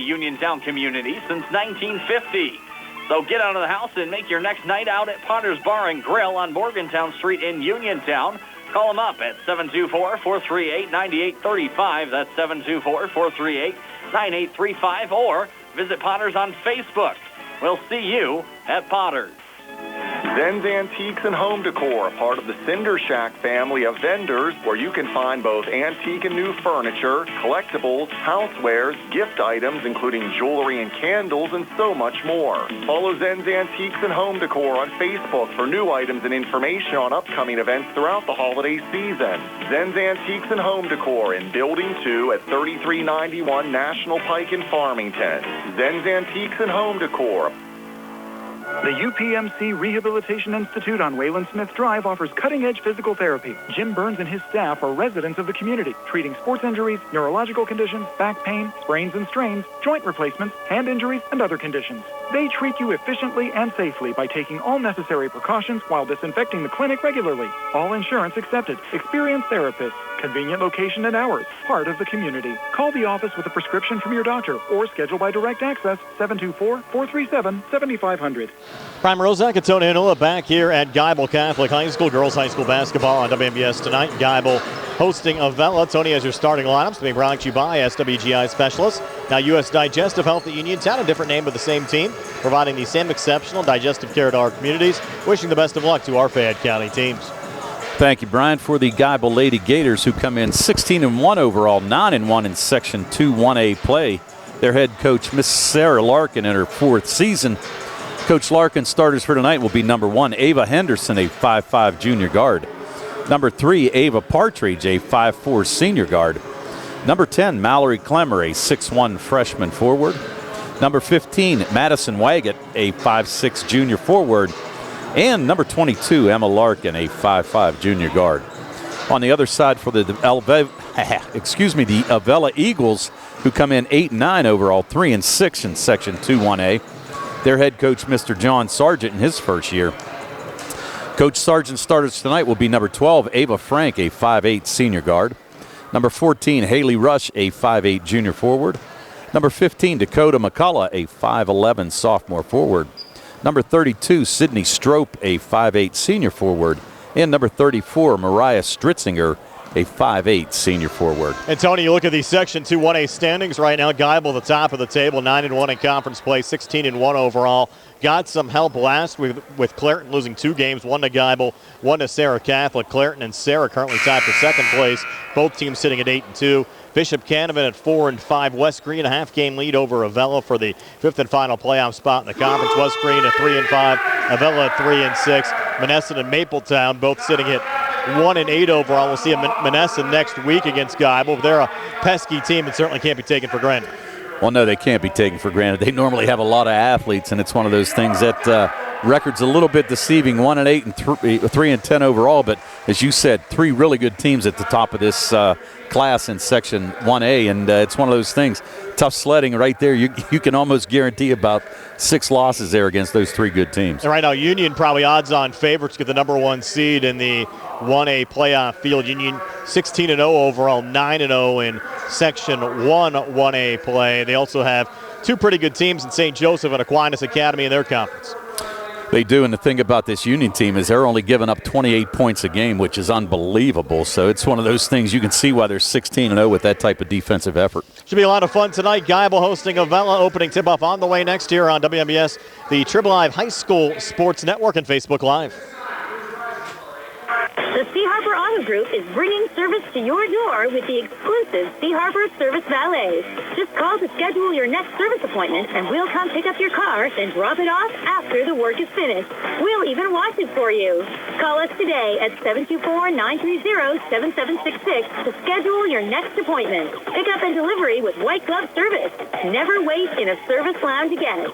Uniontown community since 1950. So get out of the house and make your next night out at Potter's Bar and Grill on Morgantown Street in Uniontown. Call them up at 724-438-9835. That's 724-438-9835. Or visit Potter's on Facebook. We'll see you at Potter's. Zen's Antiques and Home Decor, part of the Cinder Shack family of vendors, where you can find both antique and new furniture, collectibles, housewares, gift items, including jewelry and candles, and so much more. Follow Zen's Antiques and Home Decor on Facebook for new items and information on upcoming events throughout the holiday season. Zen's Antiques and Home Decor in Building 2 at 3391 National Pike in Farmington. Zen's Antiques and Home Decor. The UPMC Rehabilitation Institute on Wayland Smith Drive offers cutting-edge physical therapy. Jim Burns and his staff are residents of the community, treating sports injuries, neurological conditions, back pain, sprains and strains, joint replacements, hand injuries, and other conditions. They treat you efficiently and safely by taking all necessary precautions while disinfecting the clinic regularly. All insurance accepted. Experienced therapists. Convenient location and hours. Part of the community. Call the office with a prescription from your doctor or schedule by direct access 724-437-7500. Prime Rosak and Tony Hanola back here at Geibel Catholic High School. Girls High School basketball on WMBS tonight. Geibel hosting Avella. Tony has your starting lineups being brought to you by SWGI Specialists. Now U.S. Digestive Health at Uniontown, a different name of the same team, providing the same exceptional digestive care to our communities. Wishing the best of luck to our Fayette County teams. Thank you, Brian. For the Geibel Lady Gators, who come in 16-1 overall, 9-1 in Section 2 1A play. Their head coach, Miss Sarah Larkin, in her 4th season. Coach Larkin's starters for tonight will be number 1, Ava Henderson, a 5'5 junior guard. Number 3, Ava Partridge, a 5'4 senior guard. Number 10, Mallory Clemmer, a 6'1 freshman forward. Number 15, Madison Waggett, a 5'6 junior forward. And number 22, Emma Larkin, a 5'5 junior guard. On the other side for the Avella Eagles, who come in 8-9 overall, 3-6 in Section 2 1A. Their head coach, Mr. John Sargent, in his first year. Coach Sargent's starters tonight will be number 12, Ava Frank, a 5'8 senior guard. Number 14, Haley Rush, a 5'8 junior forward. Number 15, Dakota McCullough, a 5'11 sophomore forward. Number 32, Sydney Strope, a 5'8 senior forward. And number 34, Mariah Stritzinger, a 5'8 senior forward. And Tony, you look at the Section 2 1A standings right now. Geibel, the top of the table, 9-1 in conference play, 16-1 overall. Got some help last with Clairton losing 2 games, 1 to Geibel, 1 to Sarah Catholic. Clairton and Sarah currently tied for 2nd place. Both teams sitting at 8-2. Bishop Canavan at 4-5. West Green a half-game lead over Avella for the 5th and final playoff spot in the conference. West Green at 3-5. Avella at 3-6. Monessen and Mapletown both sitting at 1-8 overall. We'll see Monessen next week against Geibel. They're a pesky team and certainly can't be taken for granted. Well, no, they can't be taken for granted. They normally have a lot of athletes, and it's one of those things that record's a little bit deceiving, 1-8 and 3-10 overall. But as you said, 3 really good teams at the top of this class in Section 1A, and it's one of those things. Tough sledding right there. You can almost guarantee about 6 losses there against those 3 good teams. And right now, Union probably odds-on favorites to get the number 1 seed in the 1A playoff field. Union 16-0 overall, 9-0 in Section 1 1A play. They also have 2 pretty good teams in St. Joseph and Aquinas Academy in their conference. They do, and the thing about this Union team is they're only giving up 28 points a game, which is unbelievable. So it's one of those things you can see why they're 16-0 with that type of defensive effort. Should be a lot of fun tonight. Geibel hosting Avella. Opening tip-off on the way next year on WMBS, the Triple Live High School Sports Network and Facebook Live. The Sea Harbor Auto Group is bringing service to your door with the exclusive Sea Harbor Service Valet. Just call to schedule your next service appointment, and we'll come pick up your car and drop it off after the work is finished. We'll even wash it for you. Call us today at 724-930-7766 to schedule your next appointment. Pickup and delivery with white glove service. Never wait in a service lounge again.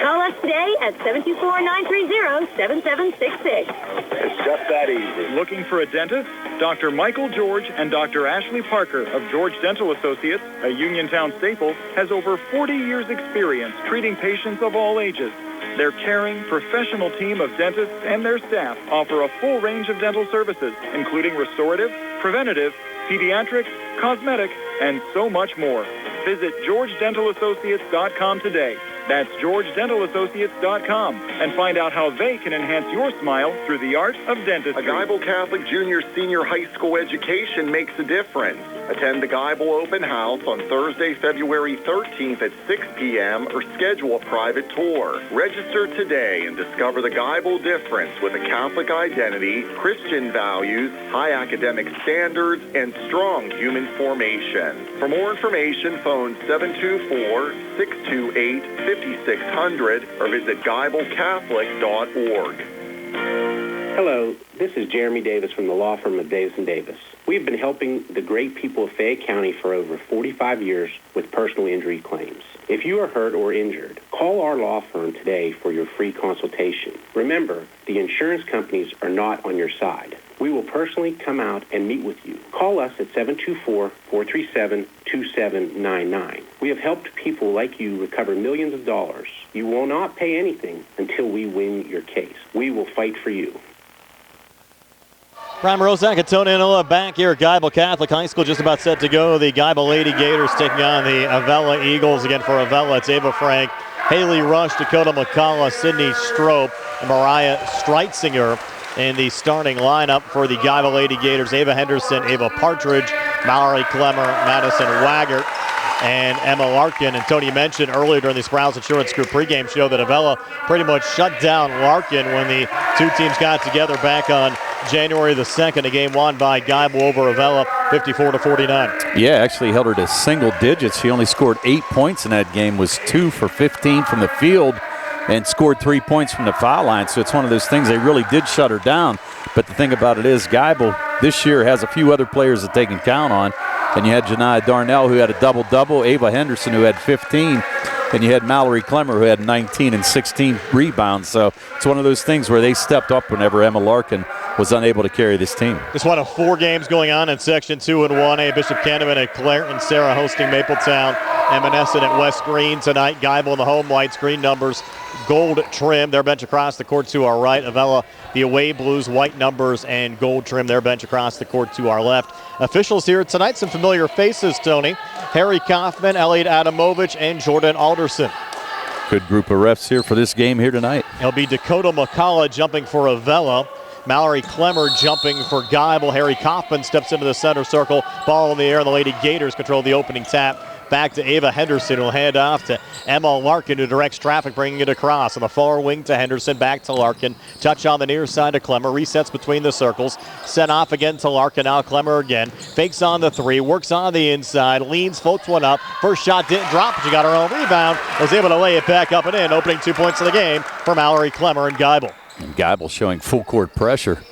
Call us today at 724-930-7766. It's just that easy. Looking for a dentist? Dr. Michael George and Dr. Ashley Parker of George Dental Associates, a Uniontown staple, has over 40 years' experience treating patients of all ages. Their caring, professional team of dentists and their staff offer a full range of dental services, including restorative, preventative, pediatric, cosmetic, and so much more. Visit GeorgeDentalAssociates.com today. That's GeorgeDentalAssociates.com, and find out how they can enhance your smile through the art of dentistry. A Geibel Catholic Junior Senior High School education makes a difference. Attend the Geibel Open House on Thursday, February 13th at 6 p.m. or schedule a private tour. Register today and discover the Geibel difference with a Catholic identity, Christian values, high academic standards, and strong human formation. For more information, phone 724-628-5600 or visit GeibelCatholic.org. Hello, this is Jeremy Davis from the law firm of Davis & Davis. We've been helping the great people of Fayette County for over 45 years with personal injury claims. If you are hurt or injured, call our law firm today for your free consultation. Remember, the insurance companies are not on your side. We will personally come out and meet with you. Call us at 724-437-2799. We have helped people like you recover millions of dollars. You will not pay anything until we win your case. We will fight for you. Brian Rozak and Tony Inola back here at Geibel Catholic High School, just about set to go. The Geibel Lady Gators taking on the Avella Eagles. Again, for Avella, it's Ava Frank, Haley Rush, Dakota McCullough, Sydney Strope, and Mariah Streitzinger in the starting lineup for the Geibel Lady Gators. Ava Henderson, Ava Partridge, Mallory Clemmer, Madison Waggart, and Emma Larkin. And Tony mentioned earlier during the Sprouse Insurance Group pregame show that Avella pretty much shut down Larkin when the two teams got together back on January the 2nd. A game won by Geibel over Avella, 54-49. Yeah, actually held her to single digits. She only scored 8 points in that game, was 2 for 15 from the field, and scored 3 points from the foul line. So it's one of those things, they really did shut her down. But the thing about it is Geibel this year has a few other players that they can count on. And you had Janiyah Darnell, who had a double-double, Ava Henderson, who had 15, and you had Mallory Clemmer, who had 19 and 16 rebounds. So it's one of those things where they stepped up whenever Emma Larkin was unable to carry this team. Just one of 4 games going on in Section 2 and 1A. Bishop Canevin at Clairton, Sarah hosting Mapletown, Evanescent at West Green tonight. Geibel in the home whites, green numbers, gold trim. Their bench across the court to our right. Avella, the away blues, white numbers, and gold trim. Their bench across the court to our left. Officials here tonight, some familiar faces, Tony. Harry Kaufman, Elliot Adamovich, and Jordan Alderson. Good group of refs here for this game here tonight. It'll be Dakota McCullough jumping for Avella. Mallory Clemmer jumping for Geibel. Harry Kaufman steps into the center circle. Ball in the air, and the Lady Gators control the opening tap. Back to Ava Henderson, who'll hand off to Emma Larkin, who directs traffic, bringing it across. On the far wing to Henderson, back to Larkin. Touch on the near side to Clemmer. Resets between the circles. Sent off again to Larkin. Now Clemmer again. Fakes on the 3. Works on the inside. Leans, floats one up. First shot didn't drop, but she got her own rebound. Was able to lay it back up and in. Opening 2 points of the game for Mallory Clemmer and Geibel. And Geibel showing full court pressure.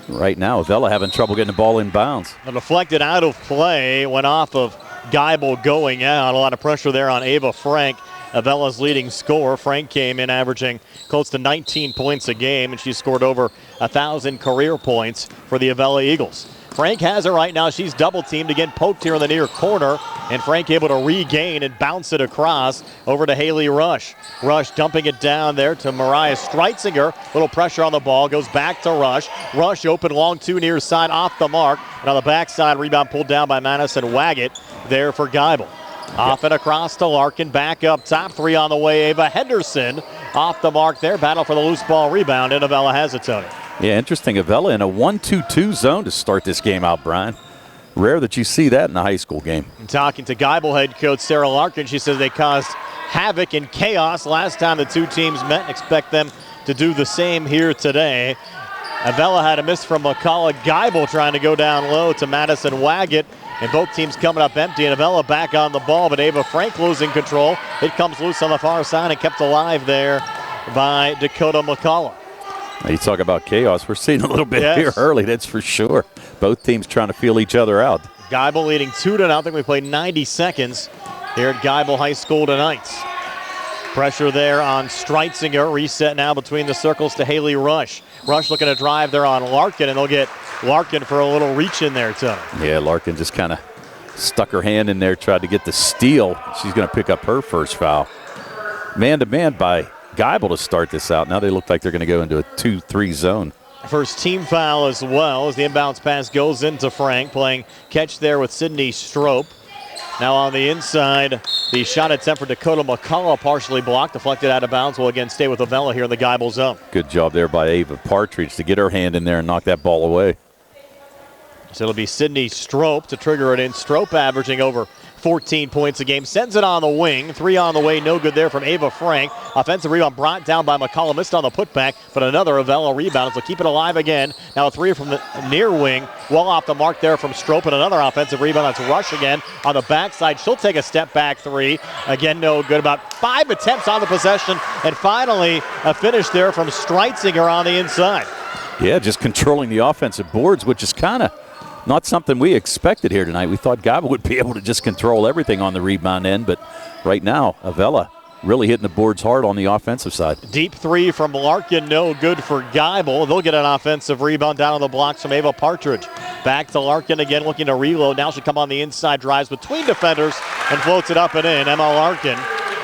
Right now, Avella having trouble getting the ball in bounds. A deflected out of play. Went off of Geibel going out. A lot of pressure there on Ava Frank, Avella's leading scorer. Frank came in averaging close to 19 points a game, and she scored over 1,000 career points for the Avella Eagles. Frank has it right now. She's double teamed, again poked here in the near corner, and Frank able to regain and bounce it across over to Haley Rush. Rush dumping it down there to Mariah Streitzinger. Little pressure on the ball, goes back to Rush. Rush open long 2 near side, off the mark, and on the backside, rebound pulled down by Madison Waggett there for Geibel. Off and across to Larkin, back up top, 3 on the way. Ava Henderson off the mark there. Battle for the loose ball rebound, and Avella has it, Tony. Yeah, interesting. Avella in a 1-2-2 zone to start this game out, Brian. Rare that you see that in a high school game. And talking to Geibel head coach Sarah Larkin, she says they caused havoc and chaos last time the two teams met. Expect them to do the same here today. Avella had a miss from McCullough. Geibel trying to go down low to Madison Waggett. And both teams coming up empty, and Avella back on the ball, but Ava Frank losing control. It comes loose on the far side and kept alive there by Dakota McCullough. You talk about chaos. We're seeing a little bit here early, that's for sure. Both teams trying to feel each other out. Geibel leading 2-0. We played 90 seconds here at Geibel High School tonight. Pressure there on Streitzinger. Reset now between the circles to Haley Rush. Rush looking to drive there on Larkin, and they'll get Larkin for a little reach in there, Tony. Yeah, Larkin just kind of stuck her hand in there, tried to get the steal. She's going to pick up her first foul. Man-to-man by Geibel to start this out. Now they look like they're going to go into a 2-3 zone. First team foul as well as the inbounds pass goes into Frank, playing catch there with Sydney Strope. Now on the inside, the shot attempt for Dakota McCullough partially blocked, deflected out of bounds. Will again stay with Avella here in the Geibel zone. Good job there by Ava Partridge to get her hand in there and knock that ball away. So it'll be Sydney Strope to trigger it in. Strope averaging over 14 points a game. Sends it on the wing. 3 on the way. No good there from Ava Frank. Offensive rebound brought down by McCullough. Missed on the putback, but another Avella rebound. So keep it alive again. Now a 3 from the near wing. Well off the mark there from Strope, and another offensive rebound. That's Rush again on the backside. She'll take a step back 3. Again, no good. About 5 attempts on the possession. And finally, a finish there from Streitzinger on the inside. Yeah, just controlling the offensive boards, which is kind of not something we expected here tonight. We thought Geibel would be able to just control everything on the rebound end, but right now, Avella really hitting the boards hard on the offensive side. Deep 3 from Larkin, no good for Geibel. They'll get an offensive rebound down on the blocks from Ava Partridge. Back to Larkin again, looking to reload. Now she'll come on the inside, drives between defenders, and floats it up and in. Emma Larkin,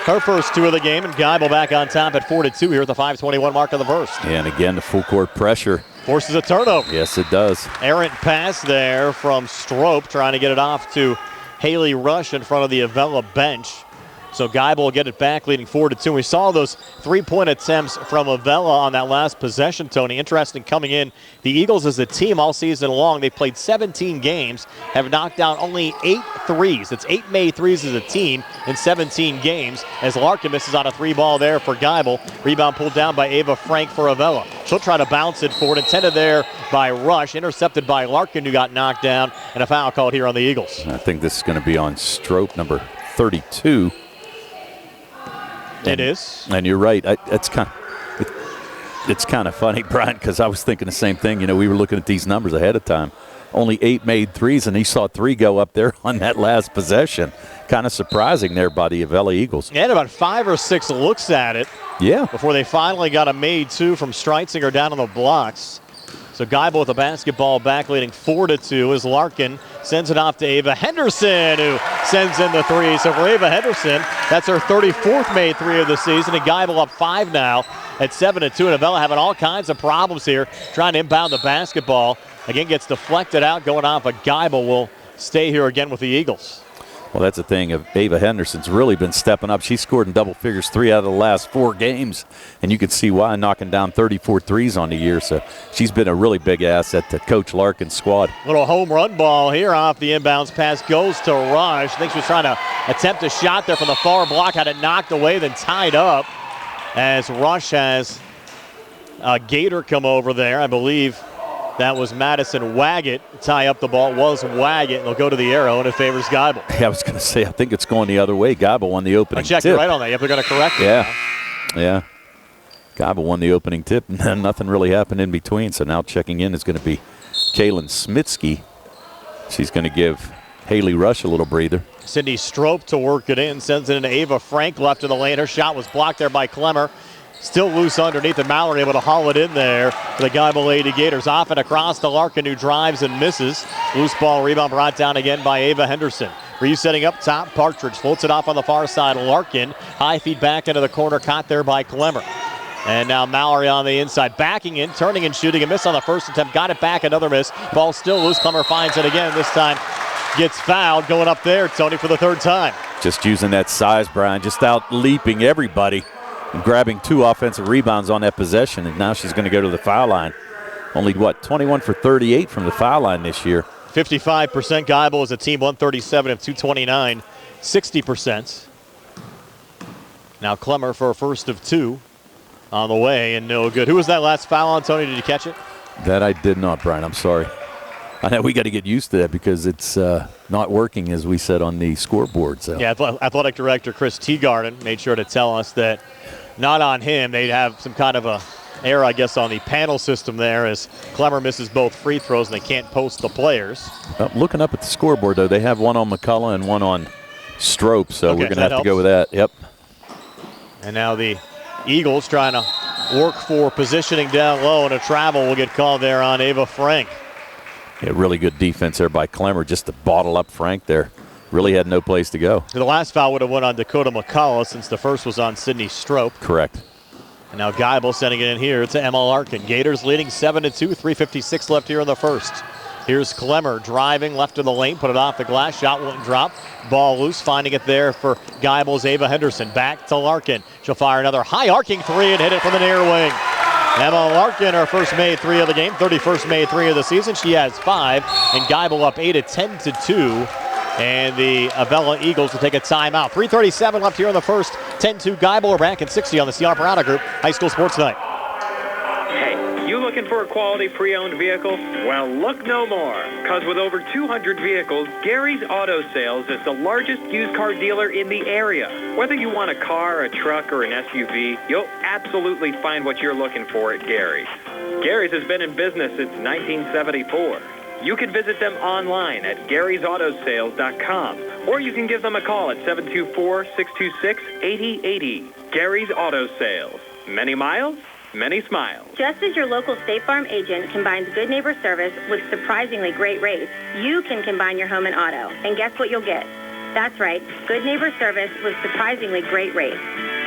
her first 2 of the game, and Geibel back on top at 4-2 here at the 5:21 mark of the first. And again, the full court pressure forces a turnover. Yes, it does. Errant pass there from Strope, trying to get it off to Haley Rush in front of the Avella bench. So Geibel will get it back, leading 4-2. We saw those 3-point attempts from Avella on that last possession, Tony. Interesting coming in. The Eagles as a team all season long, they've played 17 games, have knocked down only 8 threes. It's 8 made threes as a team in 17 games, as Larkin misses on a 3-ball there for Geibel. Rebound pulled down by Ava Frank for Avella. She'll try to bounce it forward. Intended there by Rush, intercepted by Larkin, who got knocked down, and a foul called here on the Eagles. I think this is going to be on Strope, number 32. It is. And you're right. It's kind of funny, Brian, because I was thinking the same thing. You know, we were looking at these numbers ahead of time. Only 8 made threes, and he saw 3 go up there on that last possession. Kind of surprising there by the Avella Eagles. He had about 5 or 6 looks at it. Yeah. Before they finally got a made 2 from Streitzinger down on the blocks. So Geibel with the basketball back, leading 4-2 as Larkin sends it off to Ava Henderson, who sends in the 3. So for Ava Henderson, that's her 34th made 3 of the season, and Geibel up 5 now at 7-2. And Avella having all kinds of problems here, trying to inbound the basketball. Again, gets deflected out, going off, but Geibel will stay here again with the Eagles. Well, that's the thing. Ava Henderson's really been stepping up. She scored in double figures 3 out of the last 4 games, and you can see why, knocking down 34 threes on the year. So she's been a really big asset to Coach Larkin's squad. Little home run ball here off the inbounds pass goes to Rush. I think she was trying to attempt a shot there from the far block, had it knocked away, then tied up as Rush has a Gator come over there. I believe that was Madison Waggett. Tie up the ball was Waggett, and they'll go to the arrow, and it favors Geibel. Yeah, I was going to say, I think it's going the other way. Geibel won the opening tip. I checked it right on that. Yep, they're going to correct it. Yeah. Geibel won the opening tip, and then nothing really happened in between. So now checking in is going to be Kaylin Smitsky. She's going to give Haley Rush a little breather. Cindy Strope to work it in, sends it into Ava Frank left of the lane. Her shot was blocked there by Clemmer. Still loose underneath, and Mallard able to haul it in there for the Geibel Lady Gators. Off and across to Larkin, who drives and misses. Loose ball rebound brought down again by Ava Henderson. Resetting up top, Partridge floats it off on the far side. Larkin, high feet back into the corner, caught there by Clemmer. And now Mallory on the inside, backing in, turning and shooting. A miss on the first attempt, got it back, another miss. Ball still loose, Clemmer finds it again. This time gets fouled, going up there, Tony, for the 3rd time. Just using that size, Brian, just out leaping everybody. And grabbing 2 offensive rebounds on that possession, and now she's going to go to the foul line. Only, 21 for 38 from the foul line this year. 55% Geibel as a team, 137 of 229, 60%. Now Clemmer for a first of 2 on the way, and no good. Who was that last foul on, Tony? Did you catch it? That I did not, Brian. I'm sorry. I know we got to get used to that because it's not working, as we said on the scoreboard. So. Yeah, Athletic Director Chris Teagarden made sure to tell us that not on him. They'd have some kind of a error, I guess, on the panel system there as Clemmer misses both free throws and they can't post the players. Looking up at the scoreboard, though, they have one on McCullough and one on Strope, so we're going to have to go with that. Yep. And now the Eagles trying to work for positioning down low, and a travel will get called there on Ava Frank. Yeah, really good defense there by Clemmer just to bottle up Frank there. Really had no place to go. The last foul would have went on Dakota McCullough since the first was on Sydney Strope. Correct. And now Geibel sending it in here to Emma Larkin. Gators leading 7-2, 3:56 left here in the first. Here's Clemmer driving left of the lane, put it off the glass, shot wouldn't drop. Ball loose, finding it there for Geibel's Ava Henderson. Back to Larkin. She'll fire another high arcing three and hit it from the near wing. Emma Larkin, her first made three of the game, 31st made three of the season. She has 5, and Geibel up 8 at 10-2. And the Avella Eagles will take a timeout. 3:37 left here in the first. 10-2 Geibel. We're back at 60 on the Ciara Parada Group High School Sports Night. Hey, you looking for a quality pre-owned vehicle? Well, look no more, because with over 200 vehicles, Gary's Auto Sales is the largest used car dealer in the area. Whether you want a car, a truck, or an SUV, you'll absolutely find what you're looking for at Gary's. Gary's has been in business since 1974. You can visit them online at Gary'sAutoSales.com, or you can give them a call at 724-626-8080. Gary's Auto Sales. Many miles, many smiles. Just as your local State Farm agent combines good neighbor service with surprisingly great rates, you can combine your home and auto. And guess what you'll get? That's right, good neighbor service with surprisingly great rates.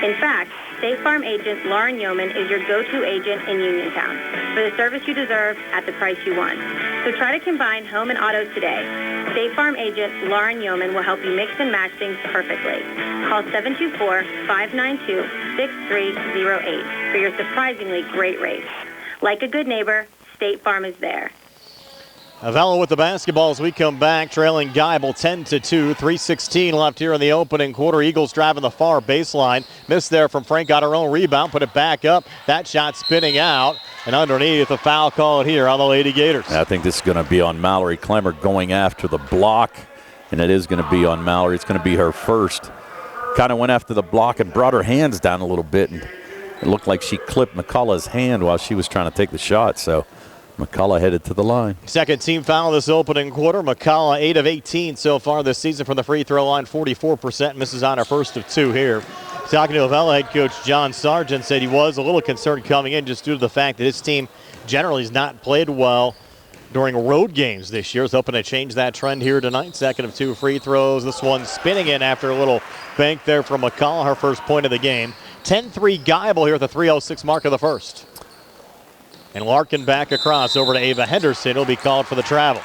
In fact, State Farm agent Lauren Yeoman is your go-to agent in Uniontown for the service you deserve at the price you want. So try to combine home and auto today. State Farm agent Lauren Yeoman will help you mix and match things perfectly. Call 724-592-6308 for your surprisingly great rates. Like a good neighbor, State Farm is there. Avella with the basketball as we come back, trailing Geibel 10-2. 3:16 left here in the opening quarter. Eagles driving the far baseline. Missed there from Frank, got her own rebound, put it back up. That shot spinning out, and underneath a foul called here on the Lady Gators. I think this is going to be on Mallory Clemmer going after the block, and it is going to be on Mallory. It's going to be her first. Kind of went after the block and brought her hands down a little bit, and it looked like she clipped McCullough's hand while she was trying to take the shot, so McCullough headed to the line. Second team foul this opening quarter. McCullough 8 of 18 so far this season from the free throw line, 44%. Misses on her first of 2 here. Talking to Avella head coach John Sargent, said he was a little concerned coming in just due to the fact that his team generally has not played well during road games this year. He's hoping to change that trend here tonight. Second of 2 free throws. This one spinning in after a little bank there from McCullough, her first point of the game. 10-3 Geibel here at the 3:06 mark of the first. And Larkin back across over to Ava Henderson. He'll be called for the travel.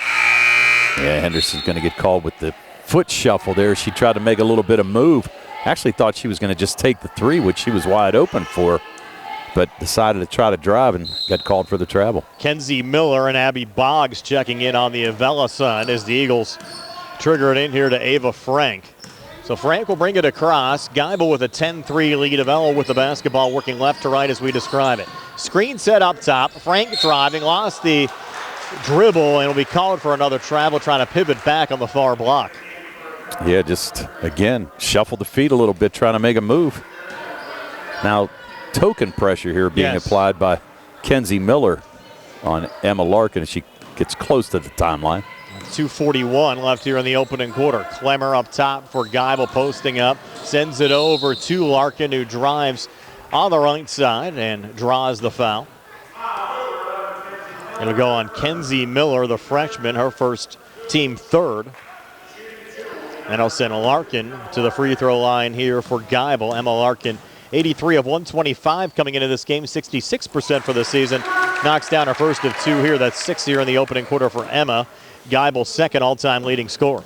Yeah, Henderson's going to get called with the foot shuffle there. She tried to make a little bit of move. Actually thought she was going to just take the 3, which she was wide open for, but decided to try to drive and got called for the travel. Kenzie Miller and Abby Boggs checking in on the Avella side as the Eagles trigger it in here to Ava Frank. So Frank will bring it across. Geibel with a 10-3 lead. Avella with the basketball working left to right as we describe it. Screen set up top. Frank driving, lost the dribble, and will be called for another travel, trying to pivot back on the far block. Yeah, just, again, shuffled the feet a little bit, trying to make a move. Now, token pressure here being applied by Kenzie Miller on Emma Larkin as she gets close to the timeline. 2:41 left here in the opening quarter. Clemmer up top for Geibel, posting up. Sends it over to Larkin, who drives on the right side and draws the foul. It'll go on Kenzie Miller, the freshman, her first team third. And I'll send Larkin to the free throw line here for Geibel. Emma Larkin, 83 of 125 coming into this game, 66% for the season. Knocks down her first of 2 here. That's 6 here in the opening quarter for Emma. Geibel's second all-time leading scorer.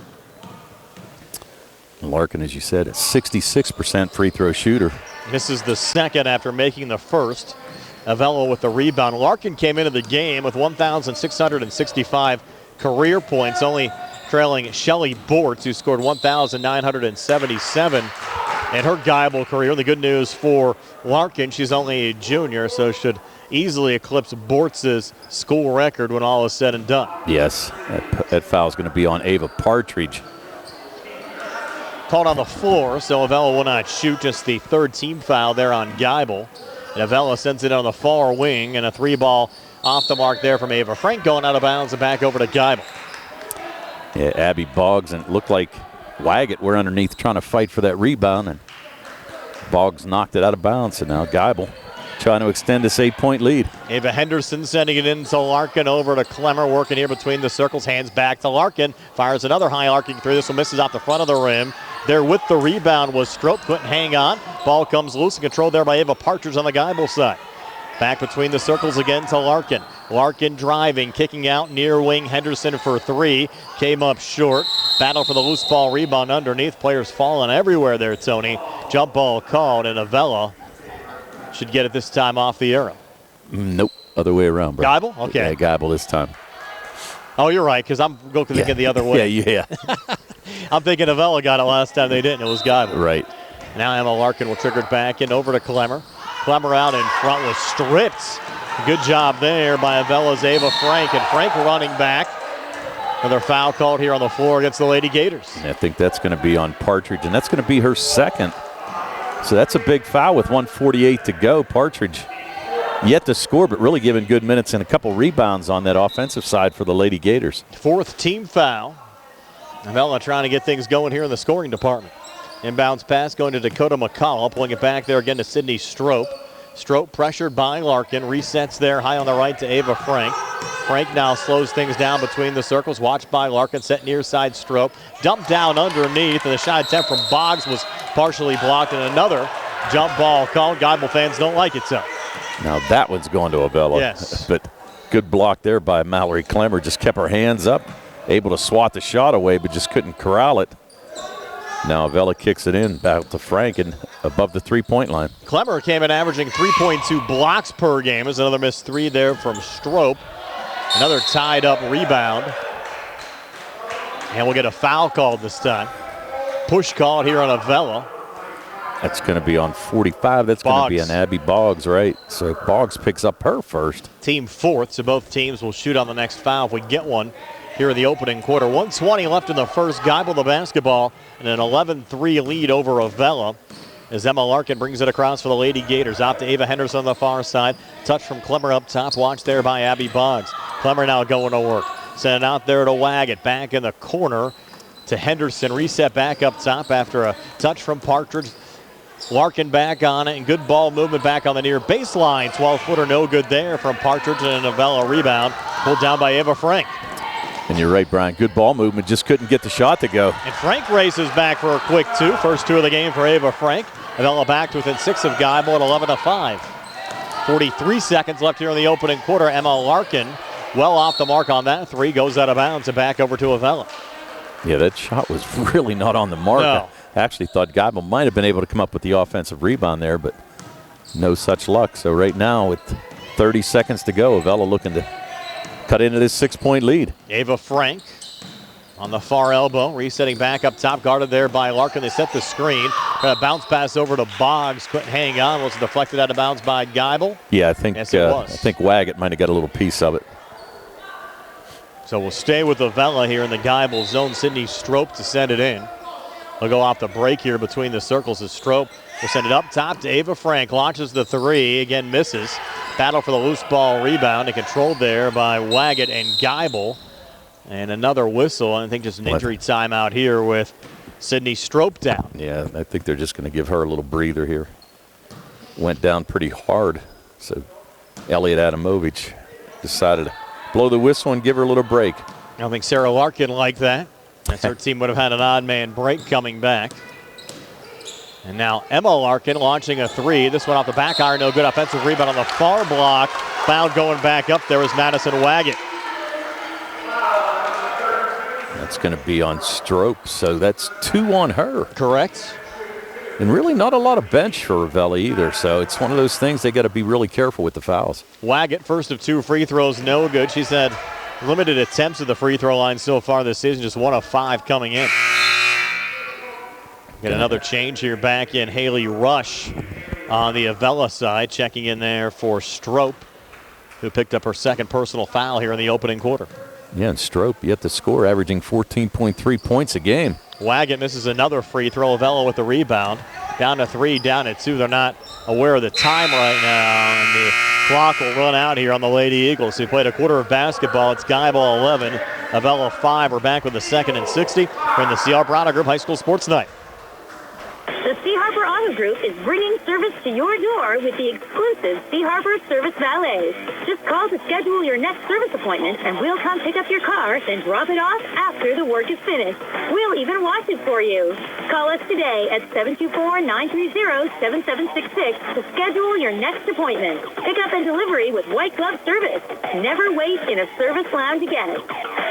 Larkin, as you said, a 66% free throw shooter. Misses the second after making the first. Avella with the rebound. Larkin came into the game with 1,665 career points, only trailing Shelly Bortz, who scored 1,977 in her Geibel career. The good news for Larkin, she's only a junior, so should easily eclipse Bortz's school record when all is said and done. Yes, that foul is going to be on Ava Partridge. Called on the floor, so Avella will not shoot, just the third team foul there on Geibel. And Avella sends it on the far wing, and a 3-ball off the mark there from Ava Frank, going out of bounds and back over to Geibel. Yeah, Abby Boggs, and it looked like Waggett were underneath trying to fight for that rebound, and Boggs knocked it out of bounds, and now Geibel trying to extend this 8-point lead. Ava Henderson sending it in to Larkin, over to Clemmer, working here between the circles, hands back to Larkin, fires another high arcing three. This one misses off the front of the rim. There with the rebound was Strope, couldn't hang on. Ball comes loose and controlled there by Ava Partridge on the Geibel side. Back between the circles again to Larkin. Larkin driving, kicking out near wing. Henderson for 3. Came up short. Battle for the loose ball rebound underneath. Players falling everywhere there, Tony. Jump ball called, and Avella should get it this time off the arrow. Nope. Other way around, bro. Geibel? Okay. Yeah, Geibel this time. Oh, you're right, because I'm looking the other way. Yeah. I'm thinking Avella got it last time they didn't. It was Geibel. Right. Now Emma Larkin will trigger it back in over to Clemmer. Clemmer out in front was stripped. Good job there by Avella's Ava Frank. And Frank running back. Another foul called here on the floor against the Lady Gators. And I think that's going to be on Partridge, and that's going to be her second. So that's a big foul with 1:48 to go. Partridge yet to score, but really giving good minutes and a couple rebounds on that offensive side for the Lady Gators. 4th team foul. Avella trying to get things going here in the scoring department. Inbounds pass going to Dakota McCall, pulling it back there again to Sydney Strope. Strope pressured by Larkin, resets there high on the right to Ava Frank. Frank now slows things down between the circles, watched by Larkin, set near side Strope. Dumped down underneath, and the shot attempt from Boggs was partially blocked, and another jump ball called. Geibel fans don't like it so. Now that one's going to Avella. Yes. But good block there by Mallory Clemmer. Just kept her hands up, able to swat the shot away, but just couldn't corral it. Now Avella kicks it in back to Frank and above the three-point line. Clemmer came in averaging 3.2 blocks per game. There's another missed 3 there from Strope. Another tied up rebound. And we'll get a foul called this time. Push called here on Avella. That's going to be on 45. That's going to be on Abby Boggs, right? So Boggs picks up her first. Team 4th, so both teams will shoot on the next foul if we get one here in the opening quarter. 1:20 left in the first. Geibel the basketball and an 11-3 lead over Avella as Emma Larkin brings it across for the Lady Gators. Out to Ava Henderson on the far side. Touch from Clemmer up top. Watch there by Abby Boggs. Clemmer now going to work. Send it out there to Waggett. Back in the corner to Henderson. Reset back up top after a touch from Partridge. Larkin back on it, and good ball movement back on the near baseline. 12-footer no good there from Partridge, and an Avella rebound pulled down by Ava Frank. And you're right, Brian. Good ball movement. Just couldn't get the shot to go. And Frank races back for a quick 2. First 2 of the game for Ava Frank. Avella back to within 6 of Geibel at 11-5. 43 seconds left here in the opening quarter. Emma Larkin well off the mark on that 3. Goes out of bounds and back over to Avella. Yeah, that shot was really not on the mark. No. I actually thought Geibel might have been able to come up with the offensive rebound there, but no such luck. So right now with 30 seconds to go, Avella looking to cut into this 6-point lead. Ava Frank on the far elbow, resetting back up top, guarded there by Larkin. They set the screen. Bounce pass over to Boggs, couldn't hang on. Was deflected out of bounds by Geibel? Yeah, I think yes, it was. I think Waggett might have got a little piece of it. So we'll stay with Avella here in the Geibel zone. Sydney Strope to send it in. They'll go off the break here between the circles as Strope will send it up top to Ava Frank. Launches the 3, again misses. Battle for the loose ball rebound and controlled there by Waggett and Geibel. And another whistle. I think just an injury timeout here with Sydney Strope down. Yeah, I think they're just going to give her a little breather here. Went down pretty hard. So Elliot Adamovich decided to blow the whistle and give her a little break. I don't think Sarah Larkin liked that. As her team would have had an odd man break coming back. And now Emma Larkin launching a 3. This one off the back iron, no good. Offensive rebound on the far block. Foul going back up there was Madison Waggett. That's going to be on Strope, so that's 2 on her. Correct. And really not a lot of bench for Avella either, so it's one of those things they got to be really careful with the fouls. Waggett, first of 2 free throws, no good. She's had limited attempts at the free throw line so far this season, just 1 of 5 coming in. Get another change here back in. Haley Rush on the Avella side, checking in there for Strope, who picked up her second personal foul here in the opening quarter. Yeah, and Strope yet to score, averaging 14.3 points a game. Waggett misses another free throw. Avella with the rebound. Down to 3, down to 2. They're not aware of the time right now, and the clock will run out here on the Lady Eagles. We played a quarter of basketball. It's Geibel 11, Avella 5. We're back with the 2nd and 60 from the C.R. Browder Group High School Sports Night. The C. Harper Harbor Auto Group is bringing service to your door with the exclusive Sea Harbor Service Valet. Just call to schedule your next service appointment, and we'll come pick up your car, then drop it off after the work is finished. We'll even wash it for you. Call us today at 724-930-7766 to schedule your next appointment. Pickup and delivery with white glove service. Never wait in a service lounge again.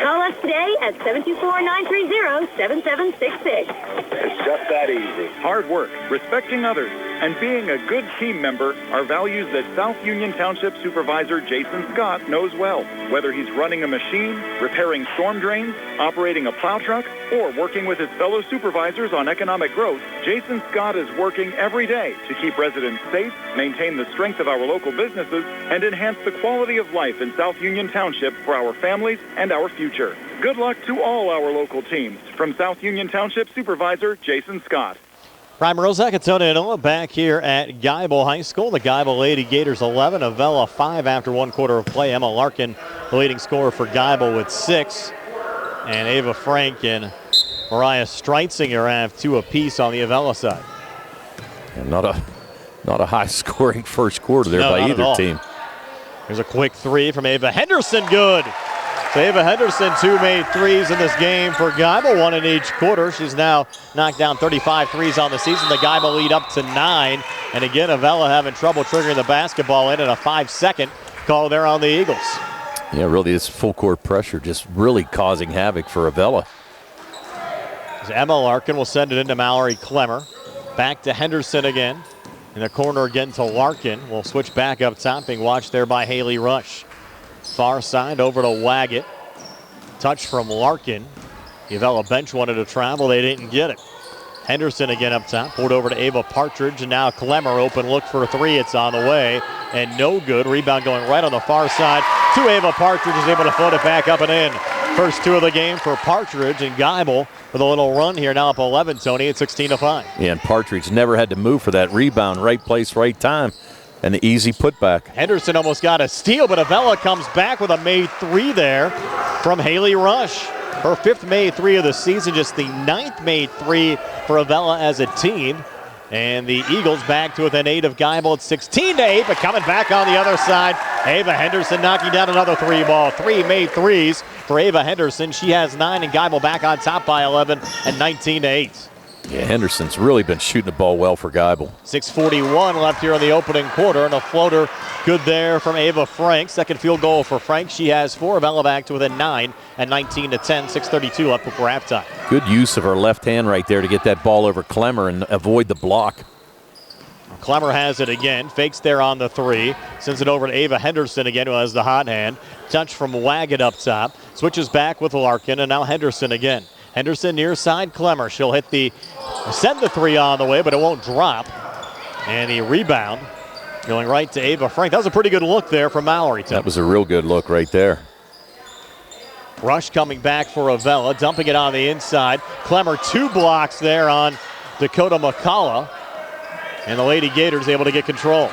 Call us today at 724-930-7766. It's just that easy. Hard work, respecting others, and being a good team member are values that South Union Township Supervisor Jason Scott knows well. Whether he's running a machine, repairing storm drains, operating a plow truck, or working with his fellow supervisors on economic growth, Jason Scott is working every day to keep residents safe, maintain the strength of our local businesses, and enhance the quality of life in South Union Township for our families and our future. Good luck to all our local teams. From South Union Township Supervisor Jason Scott. Prime Rosacatona and Noah back here at Geibel High School. The Geibel Lady Gators 11, Avella 5 after 1 quarter of play. Emma Larkin, the leading scorer for Geibel with 6. And Ava Frank and Mariah Streitzinger have 2 apiece on the Avella side. And not a high-scoring first quarter there by either team. There's a quick 3 from Ava Henderson. Good. So Ava Henderson, 2 made threes in this game for Geibel, 1 in each quarter. She's now knocked down 35 threes on the season. The Geibel lead up to 9. And again, Avella having trouble triggering the basketball in, and a 5-second call there on the Eagles. Yeah, really, this full court pressure just really causing havoc for Avella. Emma Larkin will send it into Mallory Clemmer. Back to Henderson again. In the corner again to Larkin. We'll switch back up top, being watched there by Haley Rush. Far side over to Waggett. Touch from Larkin. The Avella bench wanted to travel. They didn't get it. Henderson again up top. Pulled over to Ava Partridge. And now Clemmer open look for a 3. It's on the way. And no good. Rebound going right on the far side to Ava Partridge. Is able to float it back up and in. First 2 of the game for Partridge, and Geibel with a little run here now up 11, Tony, at 16-5. Yeah, and Partridge never had to move for that rebound. Right place, right time. And the easy putback. Henderson almost got a steal, but Avella comes back with a made 3 there from Haley Rush. Her 5th made 3 of the season, just the 9th made 3 for Avella as a team. And the Eagles back to within 8 of Geibel at 16-8, but coming back on the other side, Ava Henderson knocking down another 3 ball. 3 made threes for Ava Henderson. She has 9, and Geibel back on top by 11 and 19-8. Yeah, Henderson's really been shooting the ball well for Geibel. 6:41 left here in the opening quarter, and a floater good there from Ava Frank. Second field goal for Frank. She has 4. Avella back to within 9 and 19-10. 6:32 left before halftime. Good use of her left hand right there to get that ball over Clemmer and avoid the block. Clemmer has it again. Fakes there on the 3. Sends it over to Ava Henderson again, who has the hot hand. Touch from Waggett up top. Switches back with Larkin, and now Henderson again. Henderson near side Clemmer. She'll send the 3 on the way, but it won't drop. And the rebound going right to Ava Frank. That was a pretty good look there from Mallory. That was a real good look right there. Rush coming back for Avella, dumping it on the inside. Clemmer 2 blocks there on Dakota McCullough. And the Lady Gators able to get control.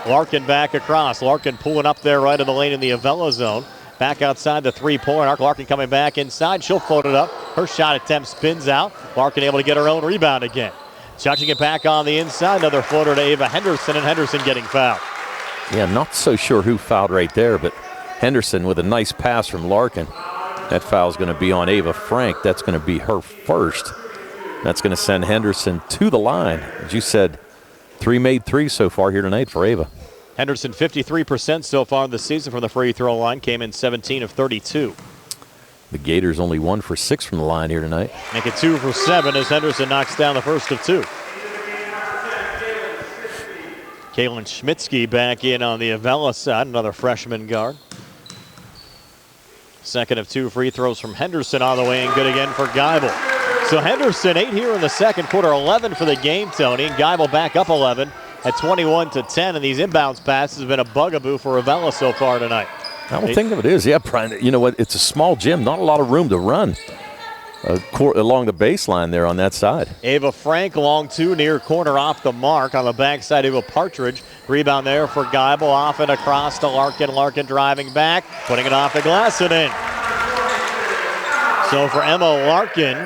Larkin back across. Larkin pulling up there right in the lane in the Avella zone. Back outside the 3-point arc. Larkin coming back inside. She'll float it up. Her shot attempt spins out. Larkin able to get her own rebound again. Touching it back on the inside. Another floater to Ava Henderson, and Henderson getting fouled. Yeah, not so sure who fouled right there, but Henderson with a nice pass from Larkin. That foul's going to be on Ava Frank. That's going to be her first. That's going to send Henderson to the line. As you said, 3 made 3 so far here tonight for Ava. Henderson 53% so far in the season from the free throw line. Came in 17 of 32. The Gators only 1 for 6 from the line here tonight. Make it 2 for 7 as Henderson knocks down the first of 2. Kaylin Schmitzky back in on the Avella side, another freshman guard. Second of 2 free throws from Henderson on the way, and good again for Geibel. So Henderson 8 here in the second quarter, 11 for the game, Tony. And Geibel back up 11 at 21-10, and these inbounds passes have been a bugaboo for Avella so far tonight. I don't think it is. Yeah, Brian, you know what? It's a small gym, not a lot of room to run along the baseline there on that side. Ava Frank, long 2, near corner off the mark on the backside. Ava Partridge, rebound there for Geibel, off and across to Larkin. Larkin driving back, putting it off the glass and in. So for Emma Larkin,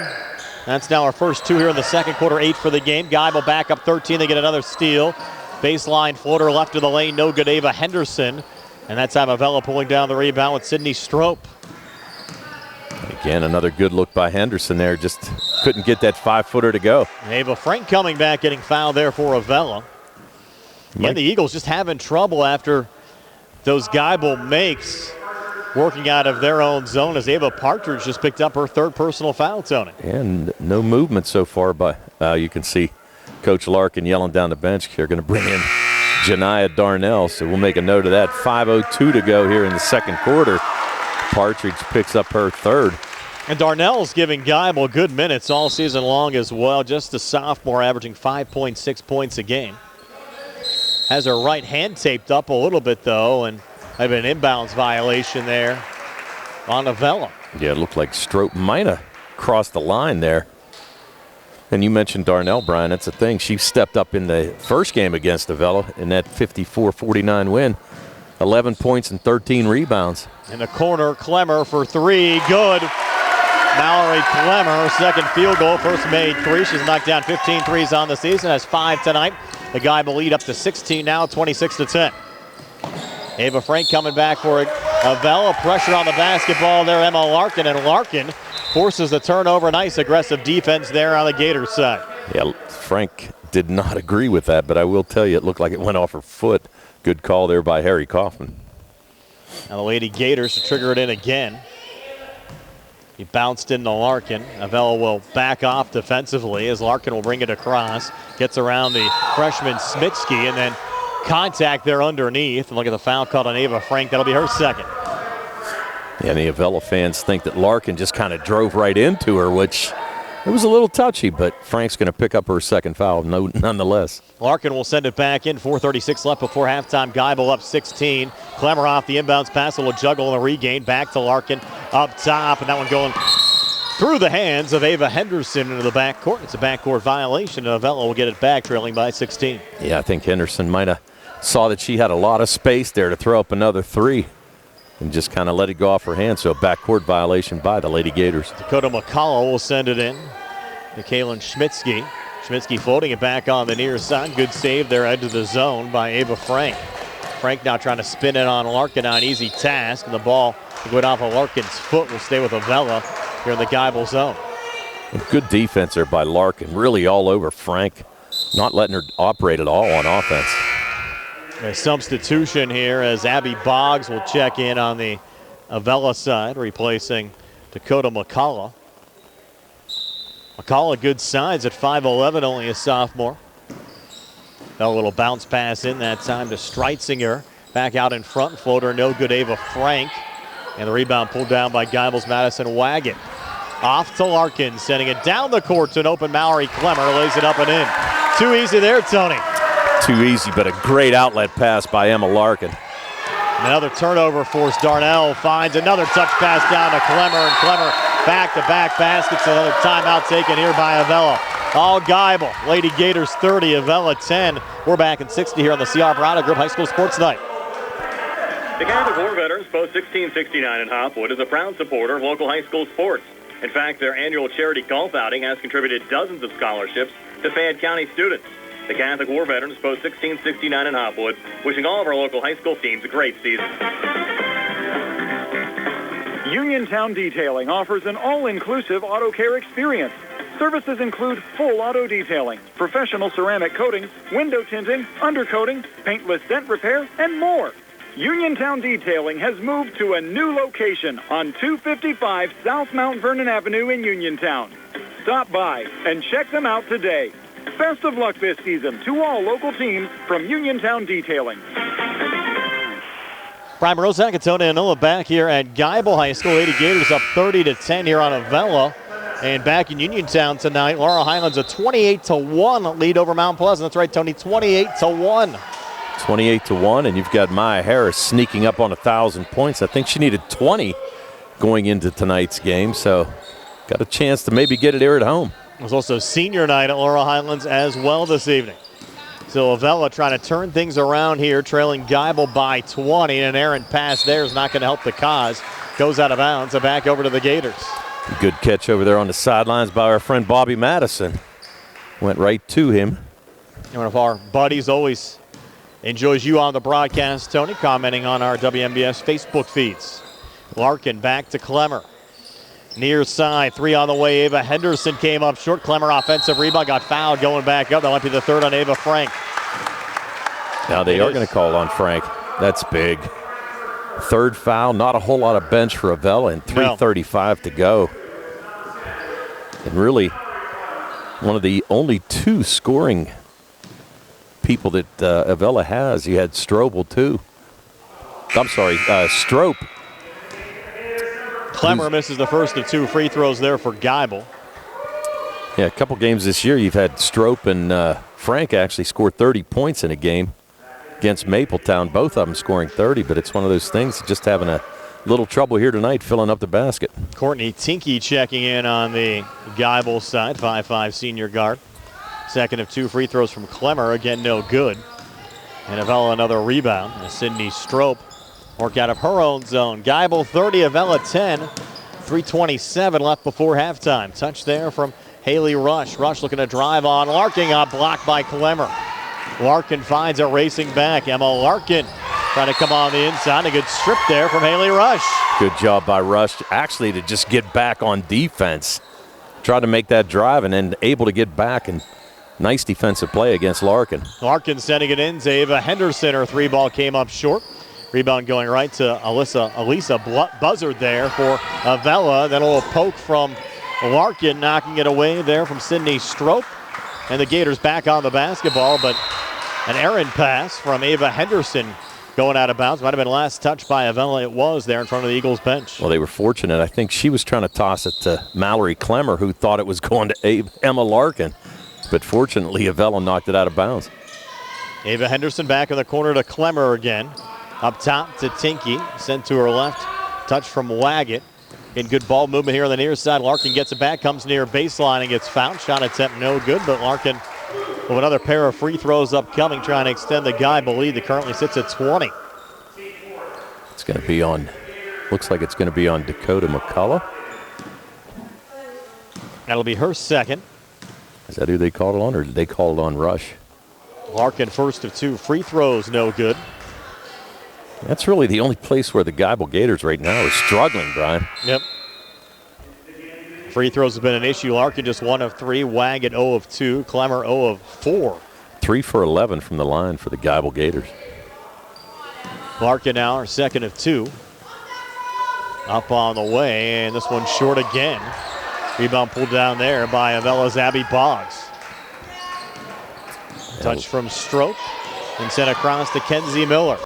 That's now our first 2 here in the second quarter, 8 for the game. Geibel back up 13. They get another steal. Baseline floater left of the lane. No good, Ava Henderson. And that time Avella pulling down the rebound with Sydney Strope. Again, another good look by Henderson there. Just couldn't get that 5-footer to go. Ava Frank coming back, getting fouled there for Avella. And the Eagles just having trouble after those Geibel makes, working out of their own zone as Ava Partridge just picked up her 3rd personal foul, Tony. And no movement so far, but you can see Coach Larkin yelling down the bench. They're going to bring in Janiah Darnell, so we'll make a note of that. 5:02 to go here in the second quarter. Partridge picks up her 3rd. And Darnell's giving Geibel good minutes all season long as well. Just a sophomore, averaging 5.6 points a game. Has her right hand taped up a little bit, though, and have an inbounds violation there on Avella. Yeah, it looked like Strope might have crossed the line there. And you mentioned Darnell, Brian. That's the thing. She stepped up in the first game against Avella in that 54-49 win. 11 points and 13 rebounds. In the corner, Clemmer for 3. Good. Mallory Clemmer, 2nd field goal. First made 3. She's knocked down 15 threes on the season. Has 5 tonight. The Geibel lead up to 16 now, 26-10. Ava Frank coming back for Avella. Pressure on the basketball there, Emma Larkin. And Larkin forces the turnover. Nice aggressive defense there on the Gators side. Yeah, Frank did not agree with that, but I will tell you it looked like it went off her foot. Good call there by Harry Kaufman. Now the Lady Gators to trigger it in again. He bounced into Larkin. Avella will back off defensively as Larkin will bring it across. Gets around the freshman Smitsky and then contact there underneath. And look at the foul called on Ava Frank. That'll be her 2nd. Yeah, and the Avella fans think that Larkin just kind of drove right into her, which it was a little touchy, but Frank's going to pick up her 2nd foul nonetheless. Larkin will send it back in. 4:36 left before halftime. Geibel up 16. Clemmer off the inbounds pass. Will juggle and a regain. Back to Larkin up top. And that one going through the hands of Ava Henderson into the backcourt. It's a backcourt violation. And Avella will get it back, trailing by 16. Yeah, I think Henderson might have saw that she had a lot of space there to throw up another 3 and just kind of let it go off her hand. So a backcourt violation by the Lady Gators. Dakota McCullough will send it in to Kaylin Schmitzky. Schmitzky floating it back on the near side. Good save there into the zone by Ava Frank. Frank now trying to spin it on Larkin on easy task. And the ball going off of Larkin's foot will stay with Avella here in the Geibel zone. Good defense there by Larkin. Really all over Frank. Not letting her operate at all on offense. A substitution here as Abby Boggs will check in on the Avella side, replacing Dakota McCullough. McCullough good size at 5'11", only a sophomore. A little bounce pass in that time to Streitzinger. Back out in front, floater no good, Ava Frank. And the rebound pulled down by Geibel's Madison Wagon. Off to Larkin, sending it down the court to an open Mallory Clemmer. Lays it up and in. Too easy there, Tony. Too easy, but a great outlet pass by Emma Larkin. Another turnover forced. Darnell finds another touch pass down to Clemmer, and Clemmer back-to-back baskets. Another timeout taken here by Avella. All Geibel. Lady Gators 30, Avella 10. We're back in 60 here on the C.R. Brada Group High School Sports Night. The Catholic War Veterans Post 1669 in Hopwood is a proud supporter of local high school sports. In fact, their annual charity golf outing has contributed dozens of scholarships to Fayette County students. The Catholic War Veterans Post 1669 in Hopwood, wishing all of our local high school teams a great season. Uniontown Detailing offers an all-inclusive auto care experience. Services include full auto detailing, professional ceramic coatings, window tinting, undercoating, paintless dent repair, and more. Uniontown Detailing has moved to a new location on 255 South Mount Vernon Avenue in Uniontown. Stop by and check them out today. Best of luck this season to all local teams from Uniontown Detailing. Brian Rose, Acatona, and Noah back here at Geibel High School. Lady Gators up 30-10 here on Avella. And back in Uniontown tonight, Laurel Highlands a 28-1 lead over Mount Pleasant. That's right, Tony, 28-1. 28-1, and you've got Maya Harris sneaking up on 1,000 points. I think she needed 20 going into tonight's game, so got a chance to maybe get it here at home. There's also senior night at Laurel Highlands as well this evening. So Avella trying to turn things around here, trailing Geibel by 20. An errant pass there is not going to help the cause. Goes out of bounds and back over to the Gators. Good catch over there on the sidelines by our friend Bobby Madison. Went right to him. And one of our buddies always enjoys you on the broadcast, Tony, commenting on our WMBS Facebook feeds. Larkin back to Clemmer. Near side, 3 on the way. Ava Henderson came up short. Clemmer offensive rebound, got fouled going back up. That might be the 3rd on Ava Frank. Now they are going to call on Frank. That's big. 3rd foul, not a whole lot of bench for Avella, and 3:35 to go. And really, one of the only 2 scoring people that Avella has. You had Strobel, too. I'm sorry, Strope. Clemmer misses the first of 2 free throws there for Geibel. Yeah, a couple games this year, you've had Strope and Frank actually score 30 points in a game against Mapletown. Both of them scoring 30, but it's one of those things, just having a little trouble here tonight filling up the basket. Courtney Tinky checking in on the Geibel side, 5'5" senior guard. Second of 2 free throws from Clemmer, again no good. And Avella another rebound. And Sydney Strope work out of her own zone. Geibel 30, Avella 10. 3:27 left before halftime. Touch there from Haley Rush. Rush looking to drive on Larkin, got blocked by Clemmer. Larkin finds it racing back. Emma Larkin trying to come on the inside. A good strip there from Haley Rush. Good job by Rush, actually, to just get back on defense. Tried to make that drive and then able to get back, and nice defensive play against Larkin. Larkin sending it in to Ava Henderson. Her 3 ball came up short. Rebound going right to Elisa Buzzard there for Avella. Then a little poke from Larkin, knocking it away there from Sydney Strope. And the Gators back on the basketball, but an errant pass from Ava Henderson going out of bounds. Might have been last touched by Avella. It was there in front of the Eagles bench. Well, they were fortunate. I think she was trying to toss it to Mallory Clemmer, who thought it was going to Emma Larkin. But fortunately, Avella knocked it out of bounds. Ava Henderson back in the corner to Clemmer again. Up top to Tinky, sent to her left. Touch from Waggett. In good ball movement here on the near side. Larkin gets it back, comes near baseline and gets fouled. Shot attempt no good, but Larkin with another pair of free throws upcoming, trying to extend the Geibel lead that currently sits at 20. It's going to be on, looks like it's going to be on Dakota McCullough. That'll be her second. Is that who they called it on, or did they call it on Rush? Larkin first of 2 free throws, no good. That's really the only place where the Geibel Gators right now is struggling, Brian. Yep. Free throws have been an issue. Larkin just 1 of 3. Waggett 0 of 2. Clemmer 0 of 4. 3 for 11 from the line for the Geibel Gators. Larkin now, her second of 2. Up on the way, and this one short again. Rebound pulled down there by Avella's Abby Boggs. Touch from Stroke and sent across to Kenzie Miller.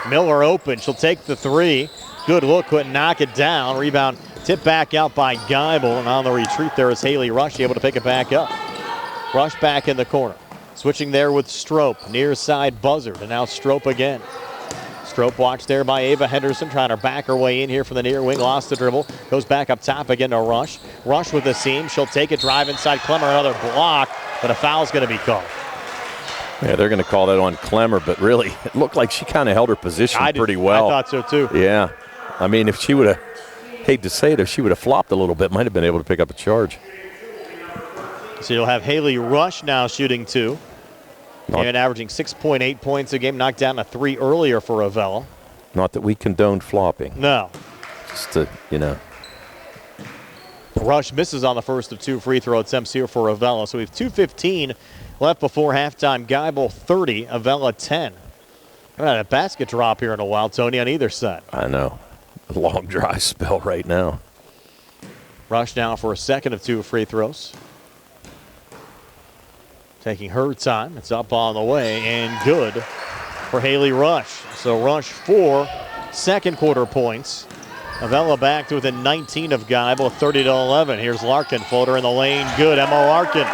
Miller open. She'll take the 3. Good look. Couldn't knock it down. Rebound tipped back out by Geibel. And on the retreat there is Haley Rush able to pick it back up. Rush back in the corner. Switching there with Strope. Near side Buzzard. And now Strope again. Strope watched there by Ava Henderson. Trying to back her way in here from the near wing. Lost the dribble. Goes back up top again to Rush. Rush with the seam. She'll take it. Drive inside Clemmer. Another block. But a foul's going to be called. Yeah, they're going to call that on Clemmer, but really, it looked like she kind of held her position pretty well. I thought so, too. Yeah. I mean, if she would have, hate to say it, if she would have flopped a little bit, might have been able to pick up a charge. So you'll have Haley Rush now shooting 2. And averaging 6.8 points a game, knocked down a 3 earlier for Avella. Not that we condone flopping. No. Just to, Rush misses on the first of 2 free throw attempts here for Avella. So we have 2:15 left before halftime. Geibel 30, Avella 10. We're not a basket drop here in a while, Tony, on either side. I know. A long dry spell right now. Rush now for a second of 2 free throws. Taking her time. It's up on the way and good for Haley Rush. So Rush 4 second quarter points. Avella back to within 19 of Geibel, 30-11. Here's Larkin, floater in the lane, good. Emma Larkin.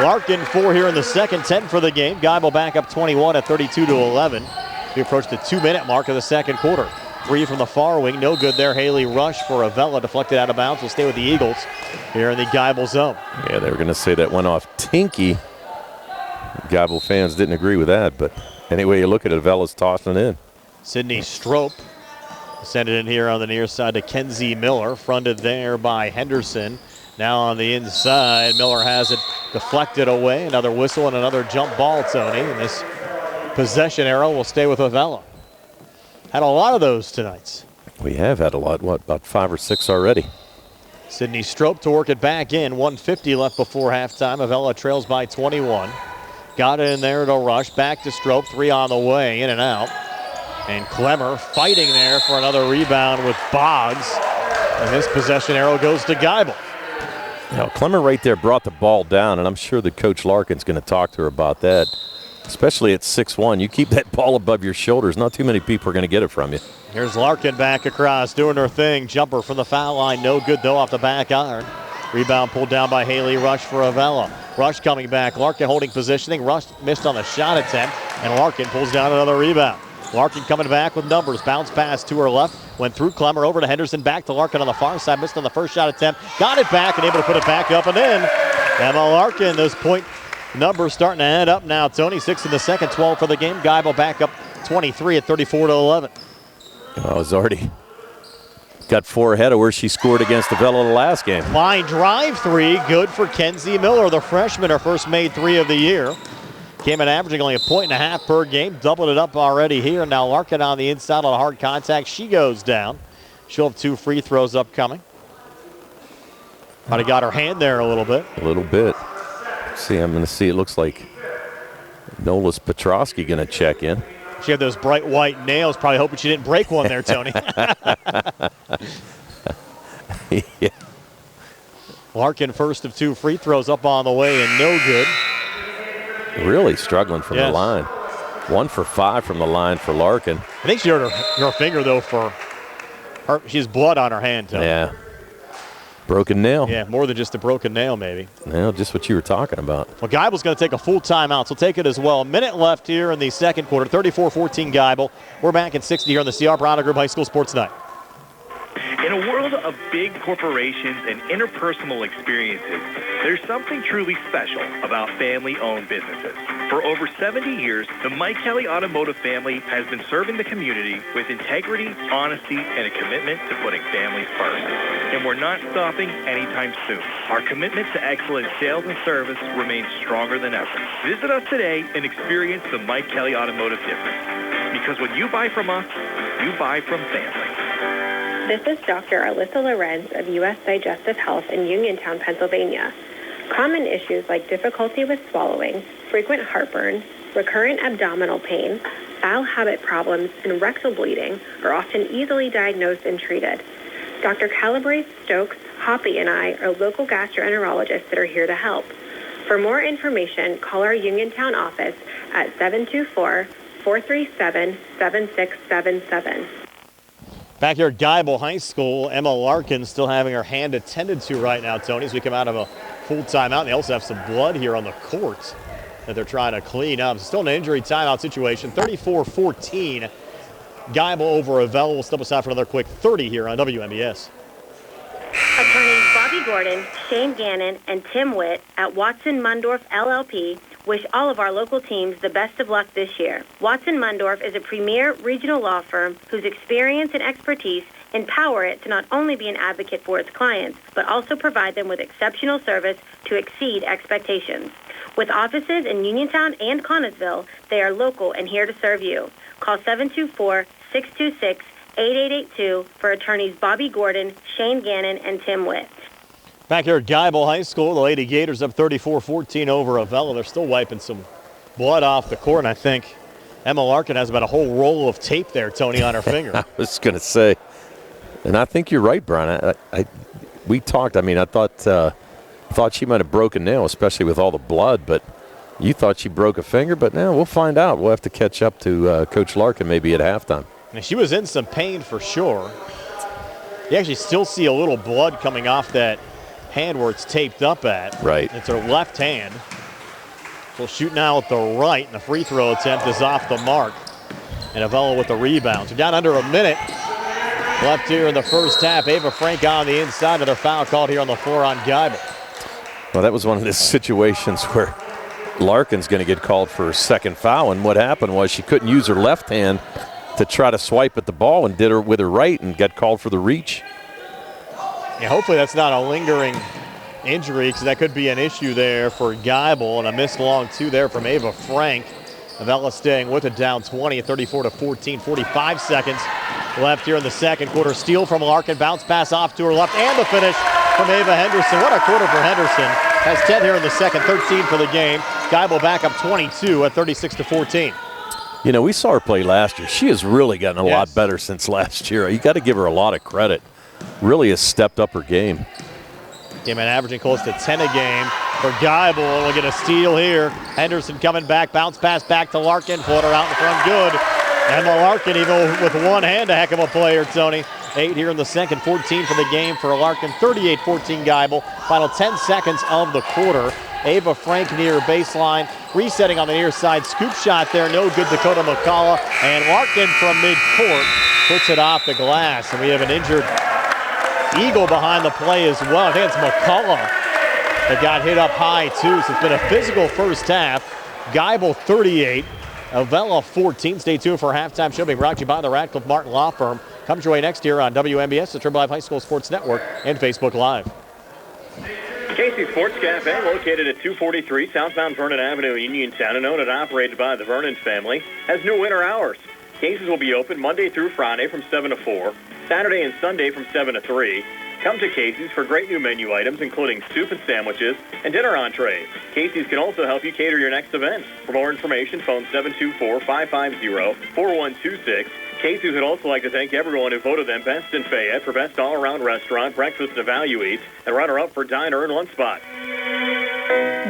Larkin 4 here in the second, 10 for the game. Geibel back up 21 at 32-11. We approach the 2-minute mark of the second quarter. 3 from the far wing, no good there. Haley Rush for Avella, deflected out of bounds. Will stay with the Eagles here in the Geibel zone. Yeah, they were going to say that went off Tinky. Geibel fans didn't agree with that, but anyway you look at it, Avella's tossing it in. Sydney Strope Send it in here on the near side to Kenzie Miller, fronted there by Henderson. Now on the inside, Miller has it deflected away. Another whistle and another jump ball, Tony. And this possession arrow will stay with Avella. Had a lot of those tonight. We have had a lot, about 5 or 6 already. Sydney Strope to work it back in. 1:50 left before halftime. Avella trails by 21. Got it in there to Rush. Back to Strope. 3 on the way. In and out. And Clemmer fighting there for another rebound with Boggs. And this possession arrow goes to Geibel. Now, Clemmer right there brought the ball down, and I'm sure that Coach Larkin's going to talk to her about that, especially at 6'1". You keep that ball above your shoulders. Not too many people are going to get it from you. Here's Larkin back across, doing her thing. Jumper from the foul line. No good, though, off the back iron. Rebound pulled down by Haley Rush for Avella. Rush coming back. Larkin holding positioning. Rush missed on the shot attempt, and Larkin pulls down another rebound. Larkin coming back with numbers. Bounce pass to her left. Went through Clemmer over to Henderson. Back to Larkin on the far side. Missed on the first shot attempt. Got it back and able to put it back up and in. Emma Larkin, those point numbers starting to add up now. Tony, 6 in the second, 12 for the game. Geibel back up 23 at 34-11. Oh, it's already got 4 ahead of where she scored against Avella the last game. Line drive 3, good for Kenzie Miller, the freshman, her first made 3 of the year. Came in averaging only 1.5 points per game. Doubled it up already here. Now Larkin on the inside on a hard contact. She goes down. She'll have 2 free throws upcoming. Might have got her hand there a little bit. A little bit. See, I'm going to see. It looks like Nolas Petrosky going to check in. She had those bright white nails. Probably hoping she didn't break one there, Tony. Yeah. Larkin first of 2 free throws up on the way and no good. Really struggling from the line. 1 for 5 from the line for Larkin. I think she hurt her finger, though, for her. She has blood on her hand, Tony. Yeah. Broken nail. Yeah, more than just a broken nail, maybe. Well, just what you were talking about. Well, Geibel's going to take a full timeout, so take it as well. A minute left here in the second quarter. 34-14 Geibel. We're back at 60 here on the CR Bronner Group High School Sports Night. In a world of big corporations and interpersonal experiences, there's something truly special about family-owned businesses. For over 70 years, the Mike Kelly Automotive family has been serving the community with integrity, honesty, and a commitment to putting families first. And we're not stopping anytime soon. Our commitment to excellent sales and service remains stronger than ever. Visit us today and experience the Mike Kelly Automotive difference. Because when you buy from us, you buy from family. This is Dr. Alyssa Lorenz of U.S. Digestive Health in Uniontown, Pennsylvania. Common issues like difficulty with swallowing, frequent heartburn, recurrent abdominal pain, bowel habit problems, and rectal bleeding are often easily diagnosed and treated. Dr. Calabrese, Stokes, Hoppy, and I are local gastroenterologists that are here to help. For more information, call our Uniontown office at 724-437-7677. Back here at Geibel High School, Emma Larkin still having her hand attended to right now, Tony, as we come out of a full timeout. They also have some blood here on the court that they're trying to clean up. Still an injury timeout situation. 34-14. Geibel over Avella. We'll step aside for another quick 30 here on WMBS. Attorneys Bobby Gordon, Shane Gannon, and Tim Witt at Watson Mundorf LLP wish all of our local teams the best of luck this year. Watson Mundorf is a premier regional law firm whose experience and expertise empower it to not only be an advocate for its clients, but also provide them with exceptional service to exceed expectations. With offices in Uniontown and Connellsville, they are local and here to serve you. Call 724-626-8882 for attorneys Bobby Gordon, Shane Gannon, and Tim Witt. Back here at Geibel High School, the Lady Gators up 34-14 over Avella. They're still wiping some blood off the court, and I think Emma Larkin has about a whole roll of tape there, Tony, on her finger. I was going to say, and I think you're right, Brian. We talked. I mean, I thought she might have broken a nail, especially with all the blood, but you thought she broke a finger. But now we'll find out. We'll have to catch up to Coach Larkin maybe at halftime. And she was in some pain for sure. You actually still see a little blood coming off that hand where it's taped up at. Right. It's her left hand. She'll shoot now with the right, and the free throw attempt is off the mark. And Avella with the rebound. So down under a minute left here in the first half. Ava Frank on the inside. Another foul called here on the floor on Geibel. Well, that was one of the situations where Larkin's going to get called for a second foul, and what happened was she couldn't use her left hand to try to swipe at the ball and did her with her right and got called for the reach. Yeah, hopefully that's not a lingering injury because that could be an issue there for Geibel, and a missed long two there from Ava Frank. Avella staying with it, down 20 at 34-14, 45 seconds left here in the second quarter. Steal from Larkin, bounce pass off to her left, and the finish from Ava Henderson. What a quarter for Henderson. Has 10 here in the second, 13 for the game. Geibel back up 22 at 36-14. You know, we saw her play last year. She has really gotten a lot better since last year. You got to give her a lot of credit. Really has stepped up her game. Came in averaging close to 10 a game for Geibel. We'll get a steal here. Henderson coming back, bounce pass back to Larkin, floater out in front, good. And Larkin, even with one hand, a heck of a player, Tony. 8 here in the second, 14 for the game for Larkin, 38-14 Geibel. Final 10 seconds of the quarter. Ava Frank near baseline, resetting on the near side, scoop shot there, no good. Dakota McCullough, and Larkin from midcourt puts it off the glass, and we have an injured Eagle behind the play as well. I think it's McCullough that got hit up high too, so it's been a physical first half. Geibel 38, Avella 14. Stay tuned for a halftime show being brought to you by the Radcliffe Martin Law Firm. Comes your way next year on WMBS, the Triple Live High School Sports Network, and Facebook Live. Casey's Sports Cafe, located at 243 southbound Vernon Avenue, Uniontown, and owned and operated by the Vernon family, has new winter hours. Casey's will be open Monday through Friday from 7 to 4, Saturday and Sunday from 7 to 3. Come to Casey's for great new menu items, including soup and sandwiches and dinner entrees. Casey's can also help you cater your next event. For more information, phone 724-550-4126. Casey's would also like to thank everyone who voted them best in Fayette for best all-around restaurant, breakfast and value eats, and runner-up for diner and lunch spot.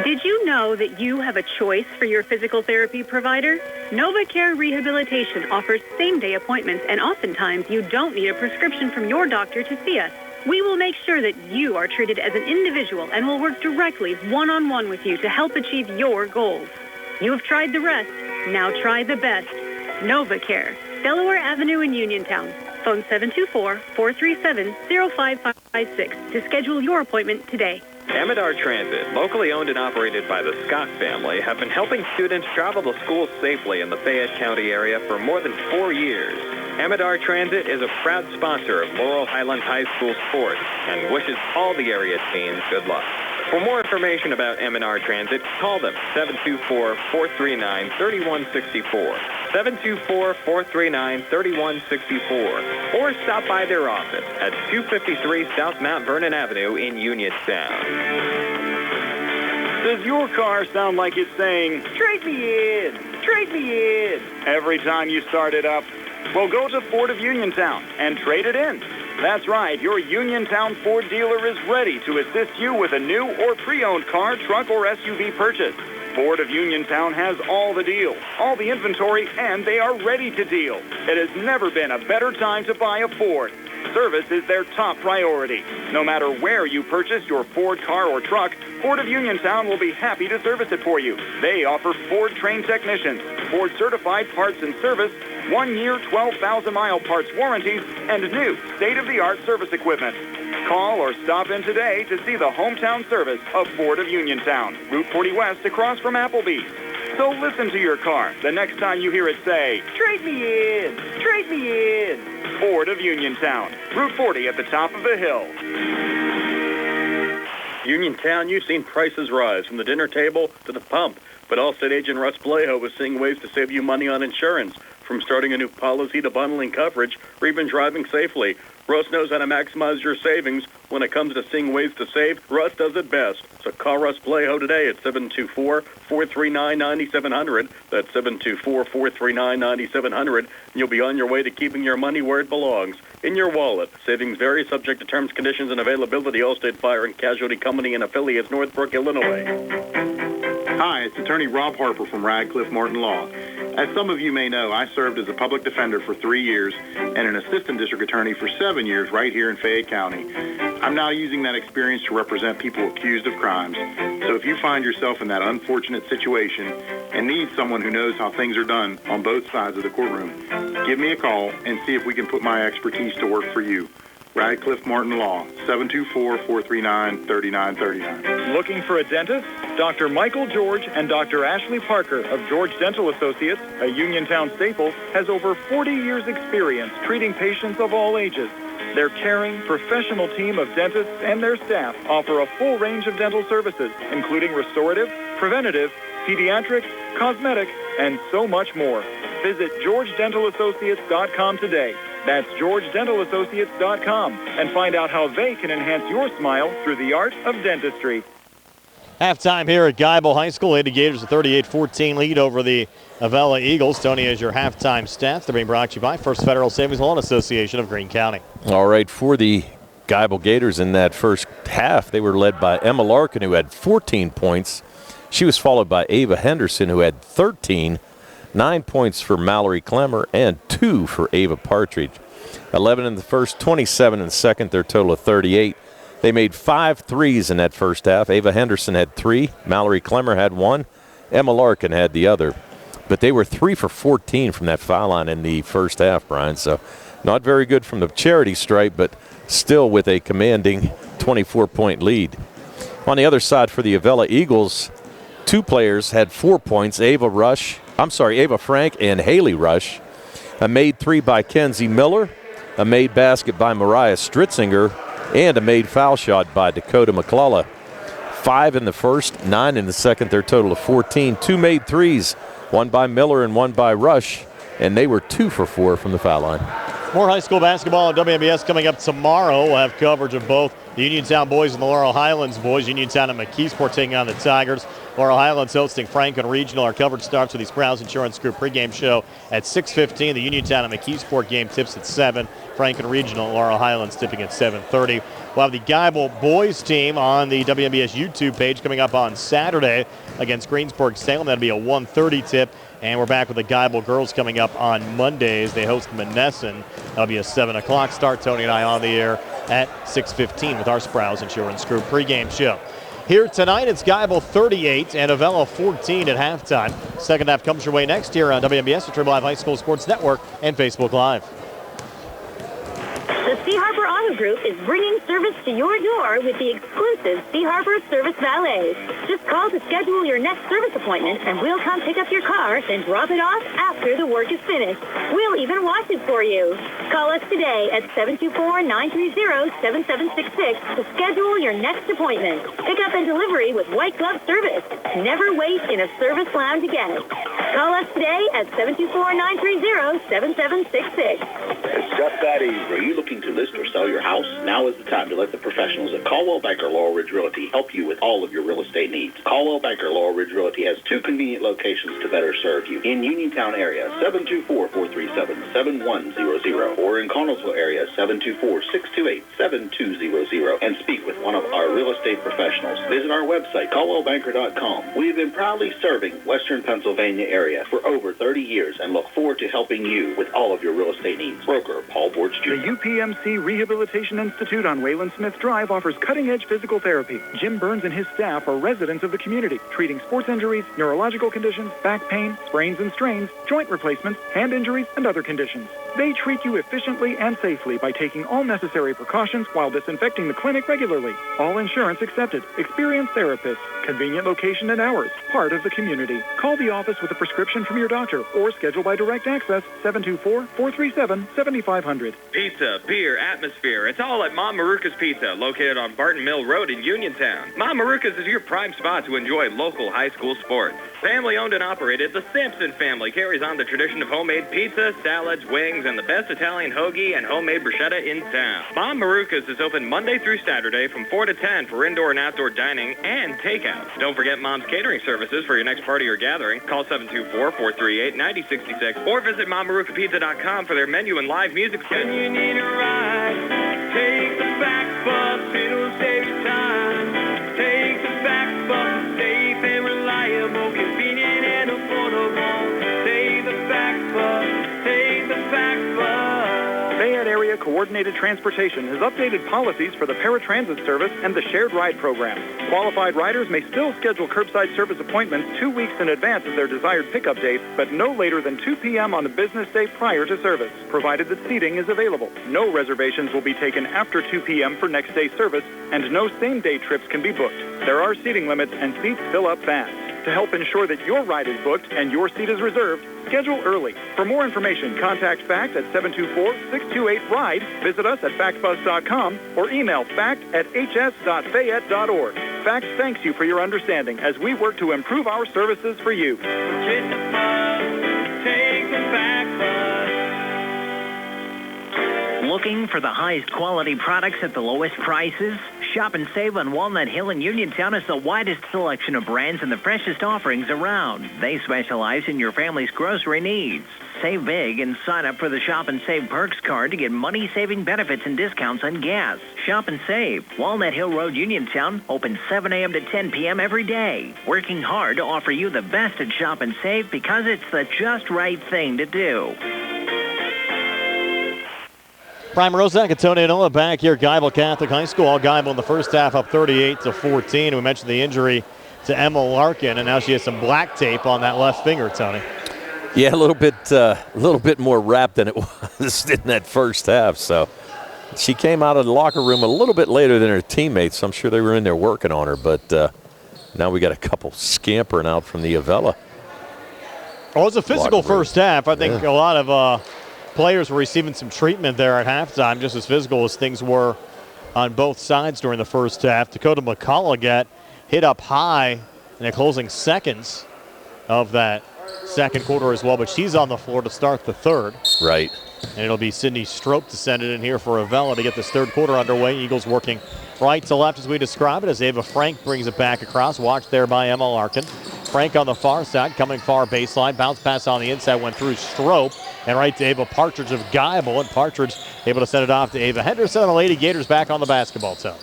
Did you know that you have a choice for your physical therapy provider? NovaCare Rehabilitation offers same-day appointments, and oftentimes you don't need a prescription from your doctor to see us. We will make sure that you are treated as an individual and will work directly one-on-one with you to help achieve your goals. You have tried the rest. Now try the best. NovaCare, Delaware Avenue in Uniontown. Phone 724-437-0556 to schedule your appointment today. Mallard Transit, locally owned and operated by the Scott family, have been helping students travel to school safely in the Fayette County area for more than 4 years. Mallard Transit is a proud sponsor of Laurel Highlands High School sports and wishes all the area teams good luck. For more information about M&R Transit, call them 724-439-3164, 724-439-3164, or stop by their office at 253 South Mount Vernon Avenue in Uniontown. Does your car sound like it's saying, "Trade me in, trade me in," every time you start it up? Well, go to Ford of Uniontown and trade it in. That's right, your Uniontown Ford dealer is ready to assist you with a new or pre-owned car, truck, or SUV purchase. Ford of Uniontown has all the deals, all the inventory, and they are ready to deal. It has never been a better time to buy a Ford. Service is their top priority. No matter where you purchase your Ford car or truck, Ford of Uniontown will be happy to service it for you. They offer Ford-trained technicians, Ford-certified parts and service, 1-year, 12,000-mile parts warranties, and new state-of-the-art service equipment. Call or stop in today to see the hometown service of Ford of Uniontown, Route 40 West across from Applebee's. So listen to your car the next time you hear it say, "Trade me in, trade me in." Ford of Uniontown, Route 40 at the top of the hill. Uniontown, you've seen prices rise from the dinner table to the pump, but Allstate agent Russ Blejo is seeing ways to save you money on insurance. From starting a new policy to bundling coverage or even driving safely, Russ knows how to maximize your savings. When it comes to seeing ways to save, Russ does it best. So call Russ Blejo today at 724-439-9700. That's 724-439-9700. And you'll be on your way to keeping your money where it belongs, in your wallet. Savings vary, subject to terms, conditions, and availability. Allstate Fire and Casualty Company and affiliates, Northbrook, Illinois. Hi, it's attorney Rob Harper from Radcliffe Martin Law. As some of you may know, I served as a public defender for 3 years and an assistant district attorney for 7 years right here in Fayette County. I'm now using that experience to represent people accused of crimes. So if you find yourself in that unfortunate situation and need someone who knows how things are done on both sides of the courtroom, give me a call and see if we can put my expertise to work for you. Radcliffe Martin Law, 724-439-3939. Looking for a dentist? Dr. Michael George and Dr. Ashley Parker of George Dental Associates, a Uniontown staple, has over 40 years' experience treating patients of all ages. Their caring, professional team of dentists and their staff offer a full range of dental services, including restorative, preventative, pediatric, cosmetic, and so much more. Visit GeorgeDentalAssociates.com today. That's GeorgeDentalAssociates.com, and find out how they can enhance your smile through the art of dentistry. Halftime here at Geibel High School. Lady Gators a 38-14 lead over the Avella Eagles. Tony has your halftime stats. They're being brought to you by First Federal Savings Loan Association of Greene County. All right, for the Geibel Gators in that first half, they were led by Emma Larkin, who had 14 points. She was followed by Ava Henderson, who had 13, 9 points for Mallory Clemmer, and 2 for Ava Partridge. 11 in the first, 27 in the second, their total of 38. They made 5 threes in that first half. Ava Henderson had 3, Mallory Clemmer had 1, Emma Larkin had the other. But they were 3 for 14 from that foul line in the first half, Brian. So not very good from the charity stripe, but still with a commanding 24-point lead. On the other side for the Avella Eagles, 2 players had 4 points, Ava Frank and Haley Rush. A made 3 by Kenzie Miller, a made basket by Mariah Stritzinger, and a made foul shot by Dakota McCullough. 5 in the first, 9 in the second, their total of 14. 2 made threes, 1 by Miller and 1 by Rush, and they were 2 for 4 from the foul line. More high school basketball on WMBS coming up tomorrow. We'll have coverage of both the Uniontown boys and the Laurel Highlands boys. Uniontown and McKeesport taking on the Tigers. Laurel Highlands hosting Franklin Regional. Our coverage starts with the Sprouse Insurance Group pregame show at 6:15. The Uniontown and McKeesport game tips at 7. Franklin Regional and Laurel Highlands tipping at 7:30. We'll have the Geibel boys team on the WMBS YouTube page coming up on Saturday against Greensburg-Salem. That'll be a 1:30 tip. And we're back with the Geibel girls coming up on Mondays. They host Monessen. That'll be a 7 o'clock start. Tony and I on the air at 6:15 with our Sprouse Insurance Group pregame show. Here tonight, it's Geibel 38 and Avella 14 at halftime. Second half comes your way next year on WMBS, the Triple Live High School Sports Network, and Facebook Live. The Sea Harbor Auto Group is bringing service to your door with the exclusive Sea Harbor Service Valets. Just call to schedule your next service appointment, and we'll come pick up your car, then drop it off after the work is finished. We'll even wash it for you. Call us today at 724-930-7766 to schedule your next appointment. Pickup and delivery with white glove service. Never wait in a service lounge again. Call us today at 724-930-7766. It's just that easy. Are you looking to list or sell your house? Now is the time to let the professionals at Caldwell Banker Laurel Ridge Realty help you with all of your real estate needs. Caldwell Banker Laurel Ridge Realty has 2 convenient locations to better serve you. In Uniontown area, 724-437-7100, or in Connellsville area, 724-628-7200, and speak with one of our real estate professionals. Visit our website, caldwellbanker.com. We have been proudly serving Western Pennsylvania area for over 30 years and look forward to helping you with all of your real estate needs. Broker Paul Borge Jr. The UPMC Rehabilitation Institute on Wayland Smith Drive offers cutting-edge physical therapy. Jim Burns and his staff are residents of the community, treating sports injuries, neurological conditions, back pain, sprains and strains, joint replacements, hand injuries, and other conditions. They treat you efficiently and safely by taking all necessary precautions while disinfecting the clinic regularly. All insurance accepted. Experienced therapists. Convenient location and hours. Part of the community. Call the office with a prescription from your doctor or schedule by direct access 724-437-7500. Pizza, beer, atmosphere. It's all at Mom Maruka's Pizza, located on Barton Mill Road in Uniontown. Mom Maruka's is your prime spot to enjoy local high school sports. Family owned and operated, the Sampson family carries on the tradition of homemade pizza, salads, wings, and the best Italian hoagie and homemade bruschetta in town. Mom Maruka's is open Monday through Saturday from 4 to 10 for indoor and outdoor dining and takeout. Don't forget Mom's catering services for your next party or gathering. Call 724-438-9066 or visit MomMarukaPizza.com for their menu and live music. When you need a ride, take the back bus, it'll save you time. Take the back bus, safe and reliable, convenient and affordable. Take the back bus, take the back bus. Fayette Area Coordinated Transportation has updated policies for the paratransit service and the shared ride program. Qualified riders may still schedule curbside service appointments 2 weeks in advance of their desired pickup date, but no later than 2 p.m. on the business day prior to service, provided that seating is available. No reservations will be taken after 2 p.m. for next day service, and no same-day trips can be booked. There are seating limits, and seats fill up fast. To help ensure that your ride is booked and your seat is reserved, schedule early. For more information, contact FACT at 724-628-RIDE, visit us at factbus.com, or email fact@hs.fayette.org. FACT thanks you for your understanding as we work to improve our services for you. Take the fact bus. Looking for the highest quality products at the lowest prices? Shop and save on Walnut Hill and Uniontown has the widest selection of brands and the freshest offerings around. They specialize in your family's grocery needs. Save big and sign up for the Shop and Save Perks card to get money-saving benefits and discounts on gas. Shop and Save. Walnut Hill Road, Uniontown, open 7 a.m. to 10 p.m. every day. Working hard to offer you the best at Shop and Save because it's the just right thing to do. Prime Rosak and Tony Anoa back here at Geibel Catholic High School. All Geibel in the first half up 38-14. We mentioned the injury to Emma Larkin, and now she has some black tape on that left finger, Tony. Yeah, a little bit more wrapped than it was in that first half. So she came out of the locker room a little bit later than her teammates. I'm sure they were in there working on her, but now we got a couple scampering out from the Avella. Well, it was a physical first half. I think a lot of players were receiving some treatment there at halftime, just as physical as things were on both sides during the first half. Dakota McCullough got hit up high in the closing seconds of that second quarter as well, but she's on the floor to start the third. Right. And it'll be Sydney Strope to send it in here for Avella to get this third quarter underway. Eagles working right to left as we describe it as Ava Frank brings it back across. Watched there by Emma Larkin. Frank on the far side, coming far baseline. Bounce pass on the inside, went through Strope. And right to Ava Partridge of Geibel. And Partridge able to send it off to Ava Henderson. And the Lady Gators back on the basketball tone.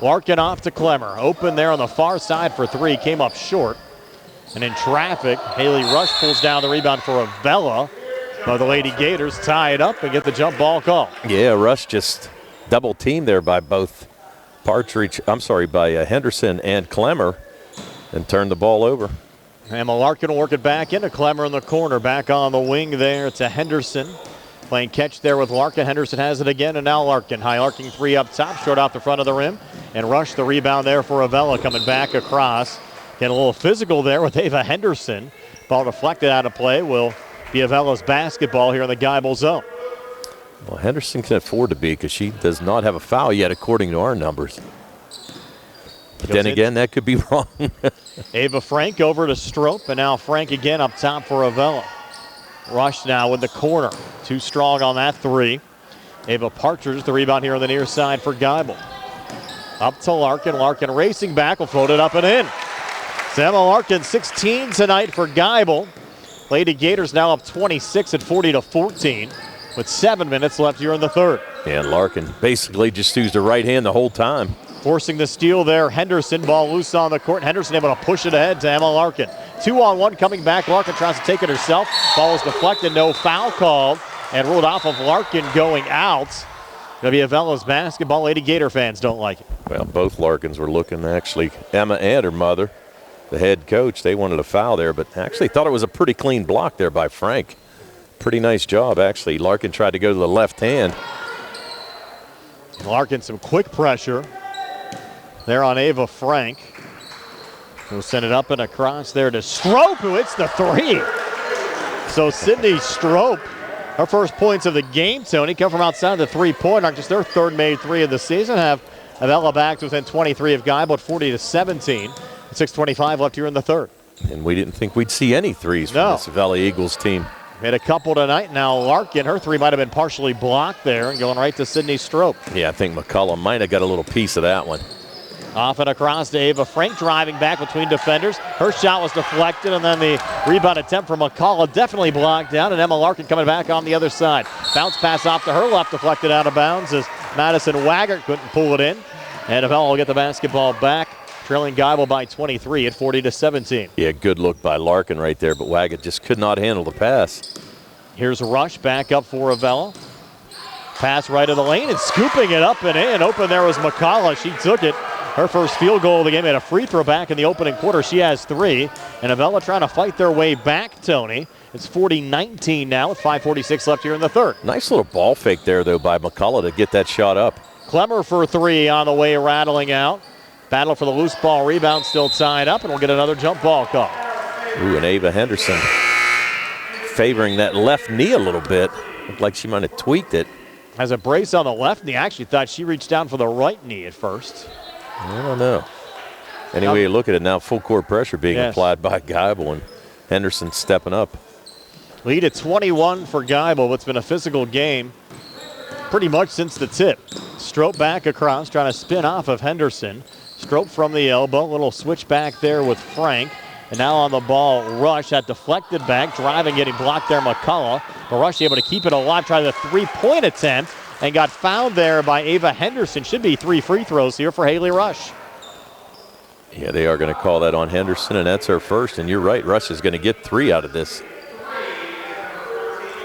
Larkin off to Clemmer. Open there on the far side for three. Came up short. And in traffic, Haley Rush pulls down the rebound for Avella. But the Lady Gators tie it up and get the jump ball call. Yeah, Rush just double teamed there by both by Henderson and Clemmer and turned the ball over. Emma Larkin will work it back into Clemmer in the corner. Back on the wing there to Henderson. Playing catch there with Larkin. Henderson has it again, and now Larkin. High arcing three up top, short off the front of the rim. And Rush the rebound there for Avella coming back across. Getting a little physical there with Ava Henderson. Ball deflected out of play will be Avella's basketball here in the Geibel zone. Well, Henderson can afford to be because she does not have a foul yet according to our numbers. But then again, that could be wrong. Ava Frank over to Strope, and now Frank again up top for Avella. Rush now with the corner. Too strong on that three. Ava Partridge, the rebound here on the near side for Geibel. Up to Larkin. Larkin racing back, will float it up and in. Emma Larkin, 16 tonight for Geibel. Lady Gators now up 26 at 40-14 with 7 minutes left here in the third. And Larkin basically just used her right hand the whole time. Forcing the steal there, Henderson, ball loose on the court. Henderson able to push it ahead to Emma Larkin. 2-on-1 coming back. Larkin tries to take it herself. Ball is deflected, no foul called, and ruled off of Larkin going out. Going to be Avella's basketball. Lady Gator fans don't like it. Well, both Larkins were looking, actually, Emma and her mother, the head coach. They wanted a foul there, but actually thought it was a pretty clean block there by Frank. Pretty nice job, actually. Larkin tried to go to the left hand. Larkin, some quick pressure there on Ava Frank. We'll send it up and across there to Strope, who hits the three. So Sydney Strope, her first points of the game, Tony, come from outside the three-point arc. Just their third made three of the season. Have Avella back to within 23 of Geibel at 40-17. 6:25 left here in the third. And we didn't think we'd see any threes from this Avella Eagles team. Hit a couple tonight. Now Larkin, her three might have been partially blocked there and going right to Sydney Strope. Yeah, I think McCullough might have got a little piece of that one. Off and across to Ava Frank, driving back between defenders. Her shot was deflected, and then the rebound attempt from McCullough definitely blocked down, and Emma Larkin coming back on the other side. Bounce pass off to her left, deflected out of bounds as Madison Waggart couldn't pull it in. And Avella will get the basketball back, trailing Geibel by 23 at 40-17. Yeah, good look by Larkin right there, but Waggart just could not handle the pass. Here's Rush back up for Avella. Pass right of the lane and scooping it up and in. Open there was McCullough. She took it. Her first field goal of the game, had a free throw back in the opening quarter. She has 3. And Avella trying to fight their way back, Tony. It's 40-19 now with 5:46 left here in the third. Nice little ball fake there, though, by McCullough to get that shot up. Clemmer for 3 on the way, rattling out. Battle for the loose ball rebound, still tied up, and we'll get another jump ball call. Ooh, and Ava Henderson favoring that left knee a little bit. Looked like she might have tweaked it. Has a brace on the left knee. I actually thought she reached down for the right knee at first. I don't know. Anyway, you look at it now, full court pressure being applied by Geibel, and Henderson stepping up. Lead at 21 for Geibel. It's been a physical game pretty much since the tip. Strope back across, trying to spin off of Henderson. Strope from the elbow, little switch back there with Frank. And now on the ball, Rush, that deflected back, driving, getting blocked there, McCullough. But Rush able to keep it alive, try the three-point attempt, and got fouled there by Ava Henderson. Should be 3 free throws here for Haley Rush. Yeah, they are going to call that on Henderson, and that's her first. And you're right, Rush is going to get 3 out of this.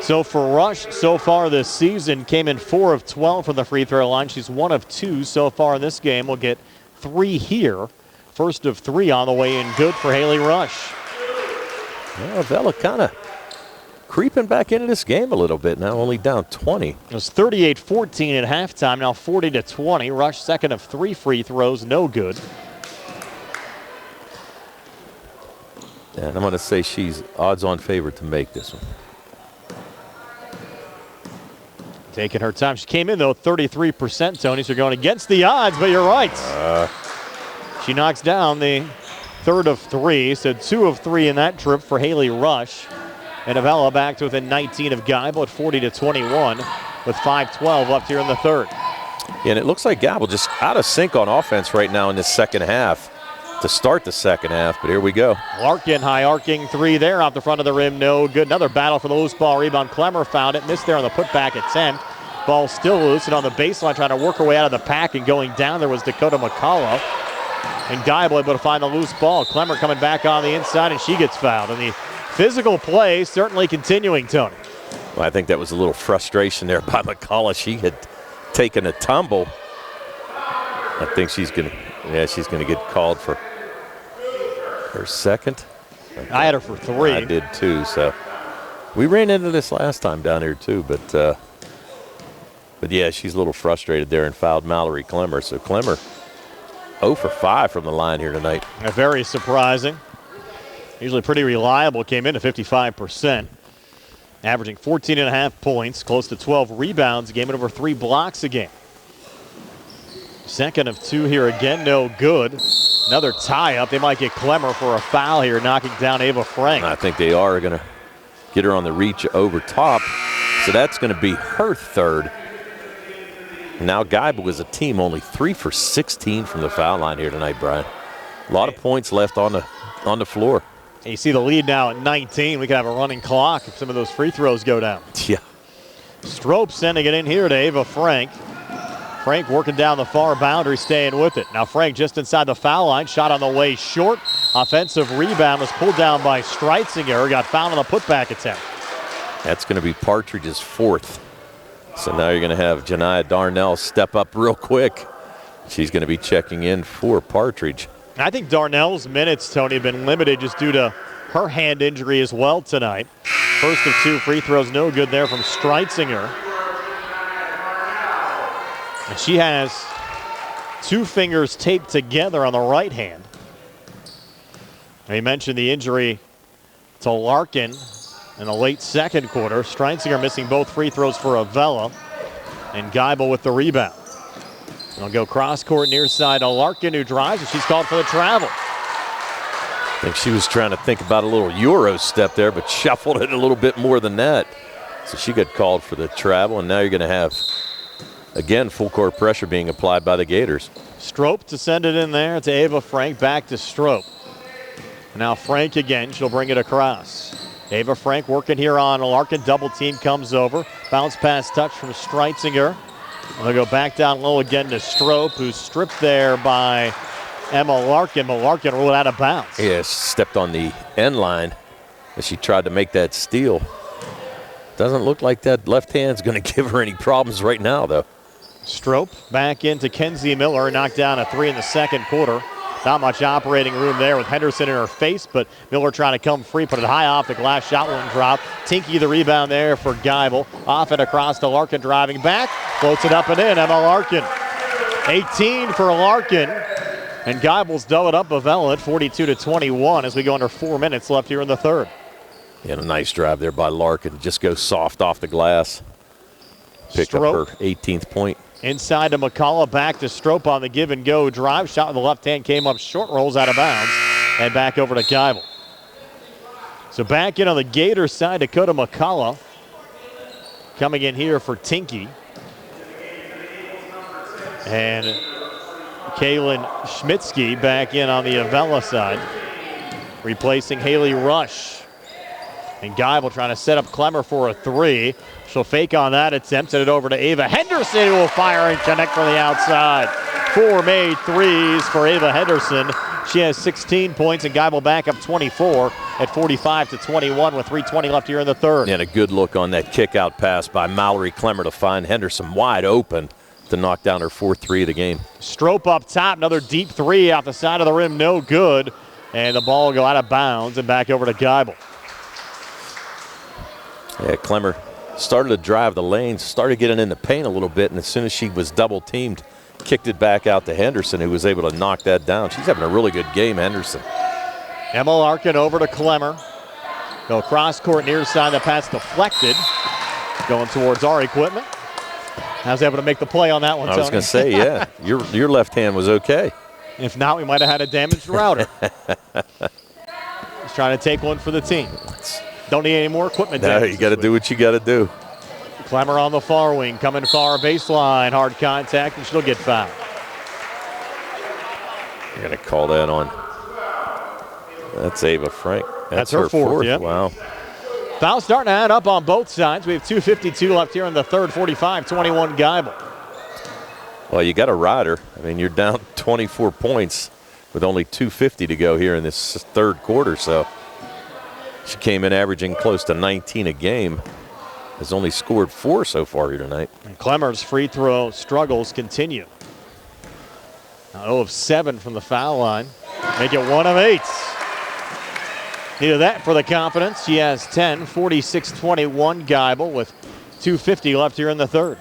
So for Rush, so far this season, came in 4 of 12 from the free throw line. She's 1 of 2 so far in this game. We'll get 3 here. First of 3 on the way in, good for Haley Rush. Well, Avella kind of creeping back into this game a little bit now, only down 20. It was 38-14 at halftime, now 40-20. Rush second of 3 free throws, no good. And I'm going to say she's odds-on favorite to make this one. Taking her time. She came in, though, 33%, Tony, so you're going against the odds, but you're right. She knocks down the third of 3, so 2 of 3 in that trip for Haley Rush. And Avella back to within 19 of Geibel at 40-21 with 5:12 left here in the third. Yeah, and it looks like Geibel just out of sync on offense right now in this second half to start the second half, but here we go. Larkin, high arcing 3 there off the front of the rim, no good. Another battle for the loose ball rebound. Clemmer found it, missed there on the putback attempt. Ball still loose and on the baseline trying to work her way out of the pack and going down there was Dakota McCullough. And Geibel able to find the loose ball. Clemmer coming back on the inside and she gets fouled. And the physical play certainly continuing, Tony. Well, I think that was a little frustration there by McCullough. She had taken a tumble. I think she's going to get called for her second. I had her for 3. I did too, so we ran into this last time down here too, but yeah, she's a little frustrated there and fouled Mallory Clemmer. So Clemmer 0 for 5 from the line here tonight. Very surprising. Usually pretty reliable, came in at 55%. Averaging 14.5 points, close to 12 rebounds, a game at over 3 blocks a game. Second of 2 here again, no good. Another tie-up. They might get Clemmer for a foul here, knocking down Ava Frank. I think they are going to get her on the reach over top. So that's going to be her third. Now Geibel is a team only 3 for 16 from the foul line here tonight, Brian. A lot of points left on the floor. And you see the lead now at 19. We could have a running clock if some of those free throws go down. Yeah. Strope sending it in here to Ava Frank. Frank working down the far boundary, staying with it. Now Frank just inside the foul line. Shot on the way short. Offensive rebound was pulled down by Streitzinger. Got fouled on the putback attempt. That's going to be Partridge's 4th. So now you're going to have Janiyah Darnell step up real quick. She's going to be checking in for Partridge. I think Darnell's minutes, Tony, have been limited just due to her hand injury as well tonight. First of 2 free throws, no good there from Streitzinger. And she has 2 fingers taped together on the right hand. And you mentioned the injury to Larkin in the late second quarter. Streitzinger missing both free throws for Avella. And Geibel with the rebound. They'll go cross court near side to Larkin, who drives, and she's called for the travel. I think she was trying to think about a little Euro step there, but shuffled it a little bit more than that. So she got called for the travel, and now you're going to have, again, full court pressure being applied by the Gators. Strope to send it in there to Ava Frank, back to Strope. Now Frank again, she'll bring it across. Ava Frank working here on Larkin, double team comes over. Bounce pass touch from Streitzinger. And they'll go back down low again to Strope, who's stripped there by Emma Larkin, but Larkin ruled out of bounds. Yeah, stepped on the end line as she tried to make that steal. Doesn't look like that left hand's going to give her any problems right now, though. Strope back into Kenzie Miller, knocked down a 3 in the second quarter. Not much operating room there with Henderson in her face, but Miller trying to come free, put it high off the glass, shot wouldn't drop. Tinky the rebound there for Geibel. Off and across to Larkin, driving back, floats it up and in. Emma Larkin, 18 for Larkin, and Geibel's doubled up Avella at 42-21 as we go under 4 minutes left here in the third. And a nice drive there by Larkin. Just goes soft off the glass. Picked up her 18th point. Inside to McCullough, back to Strope on the give-and-go drive. Shot with the left hand, came up short, rolls out of bounds, and back over to Geibel. So back in on the Gator side, Dakota McCullough coming in here for Tinky. And Kaylin Schmitzky back in on the Avella side, replacing Haley Rush. And Geibel trying to set up Clemmer for a 3. She'll fake on that attempt, send it over to Ava Henderson, who will fire and connect from the outside. 4 made threes for Ava Henderson. She has 16 points, and Geibel back up 24 at 45-21 with 3:20 left here in the third. And a good look on that kick-out pass by Mallory Clemmer to find Henderson wide open to knock down her 4th 3 of the game. Strope up top, another deep 3 off the side of the rim, no good. And the ball will go out of bounds and back over to Geibel. Yeah, Clemmer started to drive the lanes, started getting in the paint a little bit, and as soon as she was double-teamed, kicked it back out to Henderson, who was able to knock that down. She's having a really good game, Henderson. Emma Larkin over to Clemmer. Go cross court near side, the pass deflected. Going towards our equipment. I was able to make the play on that one, I was Tony. going to say, yeah, your left hand was okay. If not, we might have had a damaged router. He's trying to take one for the team. Don't need any more equipment. No, you got to do what you got to do. Clemmer on the far wing, coming far baseline, hard contact, and she'll get fouled. You're going to call that on. That's Ava Frank. That's her fourth. Yep. Wow. Foul starting to add up on both sides. We have 2:52 left here in the third, 45-21 Geibel. Well, you got a rider. I mean, you're down 24 points with only 2:50 to go here in this third quarter, so she came in averaging close to 19 a game. Has only scored 4 so far here tonight. And Clemmer's free throw struggles continue. 0 of 7 from the foul line. Make it 1 of 8. Needed that for the confidence. She has 10, 46-21 Geibel with 2:50 left here in the third.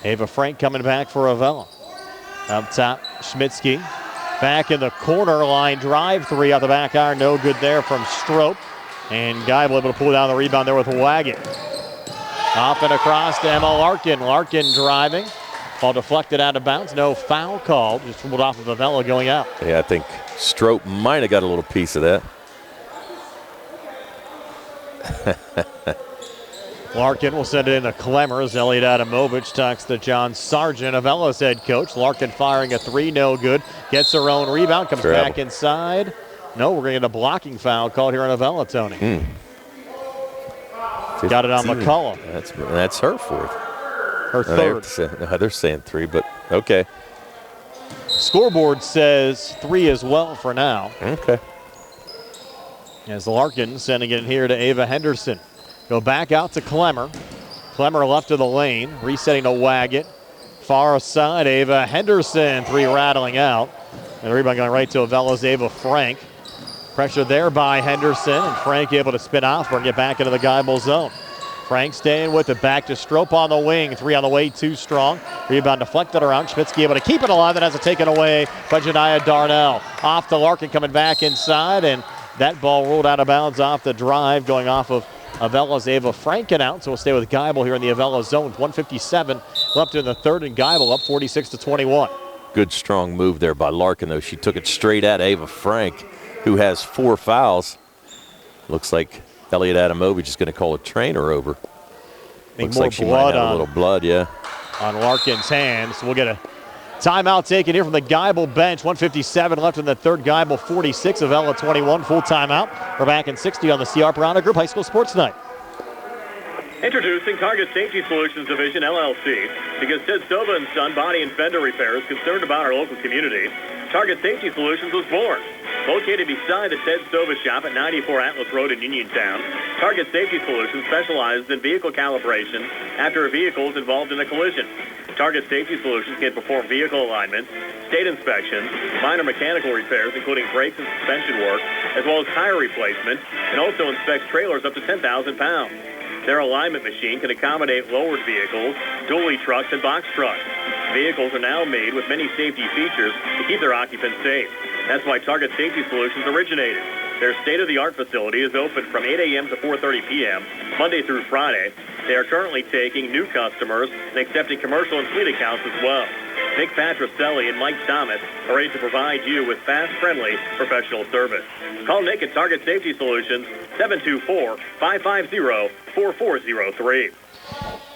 Ava Frank coming back for Avella. Up top, Schmitzky. Back in the corner line, drive 3 out the back iron. No good there from Strope. And Geibel able to pull down the rebound there with Wagon. Off and across to Emma Larkin. Larkin driving. Ball deflected out of bounds. No foul called. Just ruled off of Avella going out. Yeah, I think Strope might have got a little piece of that. Larkin will send it in to Clemmer as Elliot Adamovich talks to John Sargent, Avella's head coach. Larkin firing a 3, no good. Gets her own rebound, comes back inside. No, we're going to get a blocking foul called here on Avella, Tony. Got it on McCullough. That's her 4th. Her 3rd. They're saying 3, but okay. Scoreboard says 3 as well for now. Okay. As Larkin sending it here to Ava Henderson. Go back out to Clemmer. Clemmer left of the lane, resetting to Waggett. Far side, Ava Henderson, 3 rattling out. And the rebound going right to Avella's Ava Frank. Pressure there by Henderson, and Frank able to spin off or get back into the Geibel zone. Frank staying with it, back to Strope on the wing. 3 on the way, too strong. Rebound deflected around. Schmitzky able to keep it alive, and has it taken away by Janiah Darnell. Off to Larkin, coming back inside, and that ball ruled out of bounds off the drive, going off of Avella's Ava Franken out, so we'll stay with Geibel here in the Avella zone. 1:57 left in the third, and Geibel up 46-21. Good strong move there by Larkin, though. She took it straight at Ava Frank, who has 4 fouls. Looks like Elliot Adamovich is going to call a trainer over. Looks like she might have a little blood, yeah. On Larkin's hands. We'll get a timeout taken here from the Geibel bench. 1:57 left in the third. Geibel 46, Avella 21. Full timeout. We're back in 60 on the C.R. Piranha Group High School Sports Night. Introducing Target Safety Solutions Division, LLC. Because Ted Sova and Son Body and Fender Repair is concerned about our local community, Target Safety Solutions was born. Located beside the Ted Sova shop at 94 Atlas Road in Uniontown, Target Safety Solutions specializes in vehicle calibration after a vehicle is involved in a collision. Target Safety Solutions can perform vehicle alignments, state inspections, minor mechanical repairs, including brakes and suspension work, as well as tire replacement, and also inspects trailers up to 10,000 pounds. Their alignment machine can accommodate lowered vehicles, dually trucks, and box trucks. Vehicles are now made with many safety features to keep their occupants safe. That's why Target Safety Solutions originated. Their state-of-the-art facility is open from 8 a.m. to 4:30 p.m., Monday through Friday. They are currently taking new customers and accepting commercial and fleet accounts as well. Nick Patricelli and Mike Thomas are ready to provide you with fast, friendly, professional service. Call Nick at Target Safety Solutions, 724-550-4403.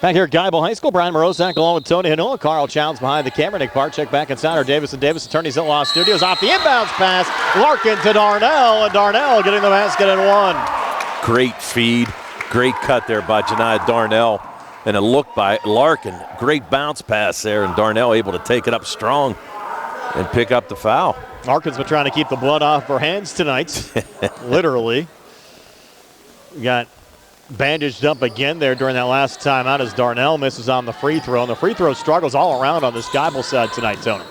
Back here at Geibel High School, Brian Morozak along with Tony Hanoa. Carl Childs behind the camera. Nick Parchek back inside our Davis & Davis Attorneys at Law Studios. Off the inbounds pass, Larkin to Darnell, and Darnell getting the basket and one. Great feed, great cut there by Janiyah Darnell, and a look by Larkin. Great bounce pass there, and Darnell able to take it up strong and pick up the foul. Larkin's been trying to keep the blood off her hands tonight, literally. Got bandaged up again there during that last timeout as Darnell misses on the free throw. And the free throw struggles all around on this Geibel side tonight, Tony.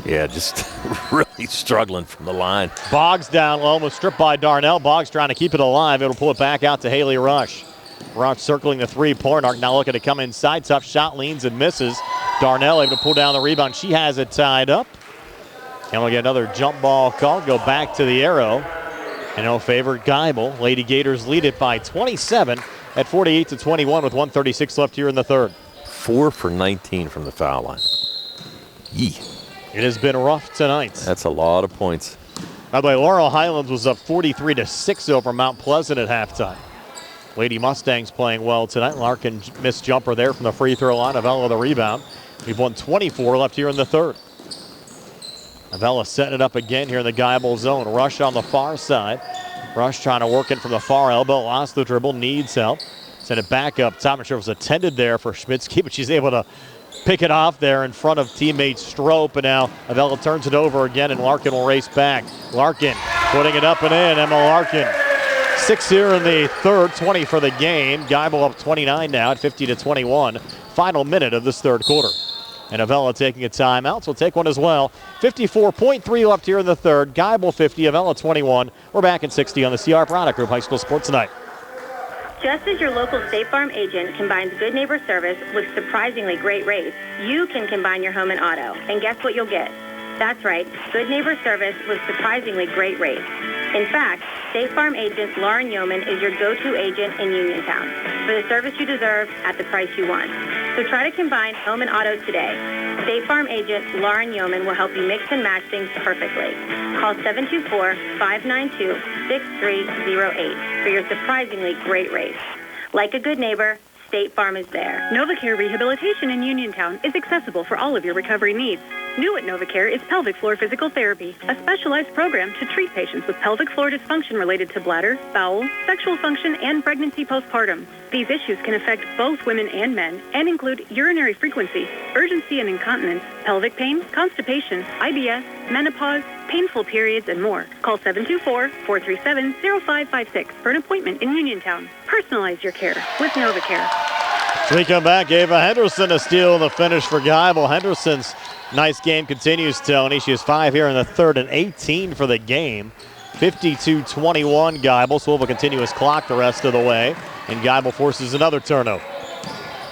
Yeah, just really struggling from the line. Boggs down low, was stripped by Darnell. Boggs trying to keep it alive. It'll pull it back out to Haley Rush. Rush circling the three-point arc, now looking to come inside. Tough shot, leans and misses. Darnell able to pull down the rebound. She has it tied up. And we'll get another jump ball called. Go back to the arrow. And it'll favor Geibel. Lady Gators lead it by 27 at 48-21 with 1:36 left here in the third. 4 for 19 from the foul line. Yee. It has been rough tonight. That's a lot of points. By the way, Laurel Highlands was up 43-6 over Mount Pleasant at halftime. Lady Mustangs playing well tonight. Larkin missed jumper there from the free throw line. Avella the rebound. We've won 24 left here in the third. Avella setting it up again here in the Geibel zone. Rush on the far side. Rush trying to work in from the far elbow. Lost the dribble, needs help. Send it back up top. I'm sure it was attended there for Schmitzky, but she's able to pick it off there in front of teammate Strope. And now Avella turns it over again, and Larkin will race back. Larkin putting it up and in. Emma Larkin. 6 here in the third, 20 for the game. Geibel up 29 now at 50-21. Final minute of this third quarter. And Avella taking a timeout, so we'll take one as well. 54.3 left here in the third. Geibel 50, Avella 21. We're back in 60 on the CR Product Group High School Sports Tonight. Just as your local State Farm agent combines good neighbor service with surprisingly great rates, you can combine your home and auto. And guess what you'll get? That's right, good neighbor service with surprisingly great rates. In fact, State Farm agent Lauren Yeoman is your go-to agent in Uniontown for the service you deserve at the price you want. So try to combine home and auto today. State Farm agent Lauren Yeoman will help you mix and match things perfectly. Call 724-592-6308 for your surprisingly great rates. Like a good neighbor, State Farm is there. NovaCare Rehabilitation in Uniontown is accessible for all of your recovery needs. New at NovaCare is pelvic floor physical therapy, a specialized program to treat patients with pelvic floor dysfunction related to bladder, bowel, sexual function, and pregnancy postpartum. These issues can affect both women and men and include urinary frequency, urgency and incontinence, pelvic pain, constipation, IBS, menopause, painful periods, and more. Call 724-437-0556 for an appointment in Uniontown. Personalize your care with NovaCare. We come back. Ava Henderson to steal the finish for Geibel. Henderson's nice game continues, Tony. She has 5 here in the third and 18 for the game. 52-21 Geibel, so we'll have a continuous clock the rest of the way. And Geibel forces another turnover.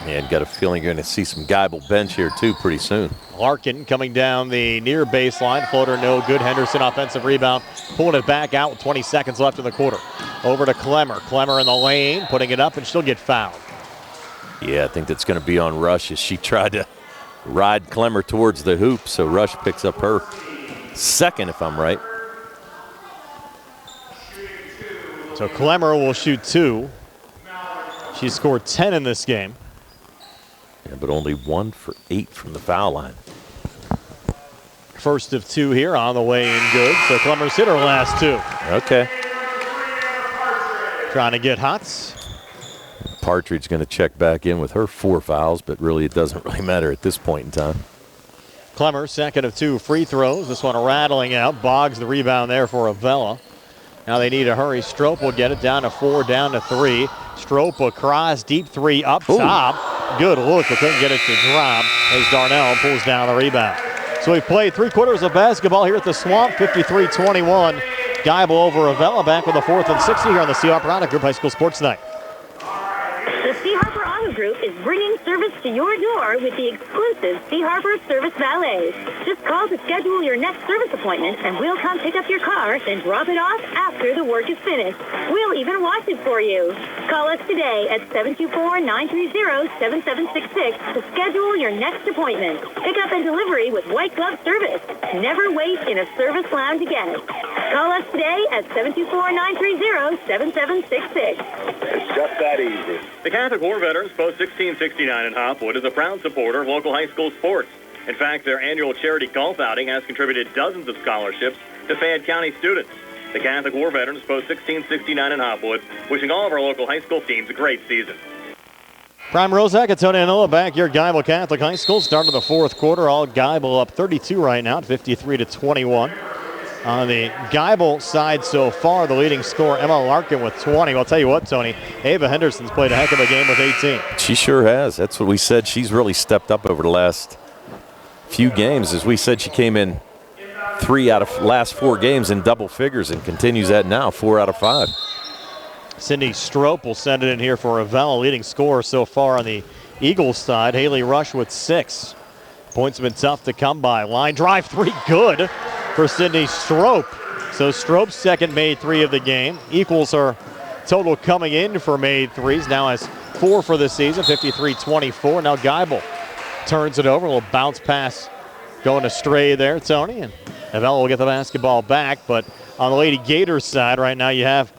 And got a feeling you're going to see some Geibel bench here, too, pretty soon. Larkin coming down the near baseline. Floater no good. Henderson offensive rebound. Pulling it back out with 20 seconds left in the quarter. Over to Clemmer. Clemmer in the lane. Putting it up, and she'll get fouled. Yeah, I think that's going to be on Rush as she tried to ride Clemmer towards the hoop. So Rush picks up her second, if I'm right. So Clemmer will shoot 2. She scored 10 in this game. Yeah, but only 1 for 8 from the foul line. First of 2 here on the way in good. So Clemmer's hit her last 2. Okay. Trying to get hot. Partridge going to check back in with her 4 fouls, but really it doesn't really matter at this point in time. Clemmer, second of 2 free throws. This one rattling out. Boggs the rebound there for Avella. Now they need to hurry. Strope will get it down to 4, down to 3. Strope across, deep 3 up top. Good look, but couldn't get it to drop as Darnell pulls down the rebound. So we've played 3 quarters of basketball here at the Swamp, 53-21. Geibel over Avella, back with a 4th and 60 here on the C. Harper Auto Group High School Sports Night. The C. Harper Auto Group is bringing service to your door with the exclusive C. Harper Service Valet. Just call to schedule your next service appointment, and we'll come pick up your car, then drop it off after the work is finished. We'll even wash it for you. Call us today at 724-930-7766 to schedule your next appointment. Pickup and delivery with white glove service. Never wait in a service lounge again. Call us today at 724-930-7766. It's just that easy. The Catholic War Veterans Post 1669 in Hopwood is a proud supporter of local high school sports. In fact, their annual charity golf outing has contributed dozens of scholarships to Fayette County students. The Catholic War Veterans Post 1669 in Hopwood, wishing all of our local high school teams a great season. Prime Rosac and Tony Anola back here at Geibel Catholic High School. Start of the 4th quarter. All Geibel up 32 right now, 53-21. On the Geibel side so far, the leading scorer, Emma Larkin, with 20. I'll tell you what, Tony, Ava Henderson's played a heck of a game with 18. She sure has. That's what we said. She's really stepped up over the last few games. As we said, she came in 3 out of last 4 games in double figures and continues that now, 4 out of 5. Cindy Strope will send it in here for Avella, leading scorer so far on the Eagles side. Haley Rush with 6. Points have been tough to come by. Line drive 3, good for Sydney Strope. So Strope's second made 3 of the game. Equals her total coming in for made 3s. Now has 4 for the season, 53-24. Now Geibel turns it over. A little bounce pass going astray there, Tony. And Avella will get the basketball back. But on the Lady Gators side right now, you have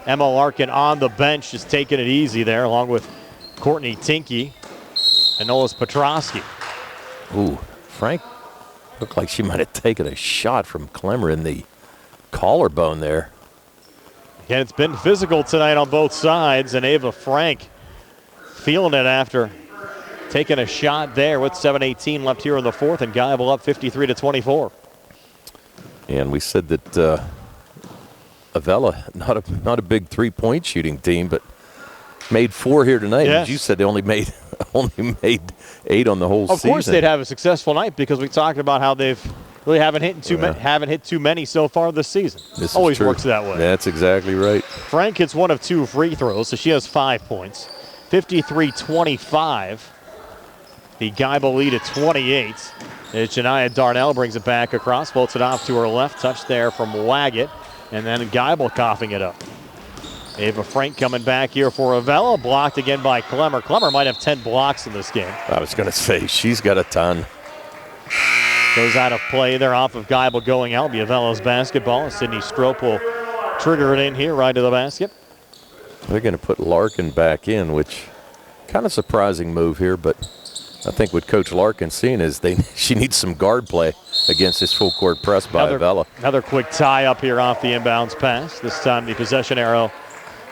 Emma Larkin on the bench, just taking it easy there, along with Courtney Tinke and Nolas Petrosky. Ooh, Frank looked like she might have taken a shot from Clemmer in the collarbone there. And it's been physical tonight on both sides, and Ava Frank feeling it after taking a shot there with 7:18 left here in the 4th, and Geibel up 53-24. And we said that Avella, not a big 3-point shooting team, but made 4 here tonight. Yes. As you said, they only made 8 on the whole season. Of course, they'd have a successful night because we talked about how they've really haven't hit too many so far this season. This always works that way. That's exactly right. Frank hits 1 of 2 free throws, so she has 5 points. 53-25. The Geibel lead at 28. And Janiyah Darnell brings it back across, floats it off to her left. Touch there from Waggett, and then Geibel coughing it up. Ava Frank coming back here for Avella, blocked again by Clemmer. Clemmer might have 10 blocks in this game. I was going to say, she's got a ton. Goes out of play there off of Geibel going out. Be Avella's basketball. Sydney Strope will trigger it in here right to the basket. They're going to put Larkin back in, which kind of surprising move here, but I think what Coach Larkin's seeing is she needs some guard play against this full court press by Avella. Another quick tie up here off the inbounds pass. This time the possession arrow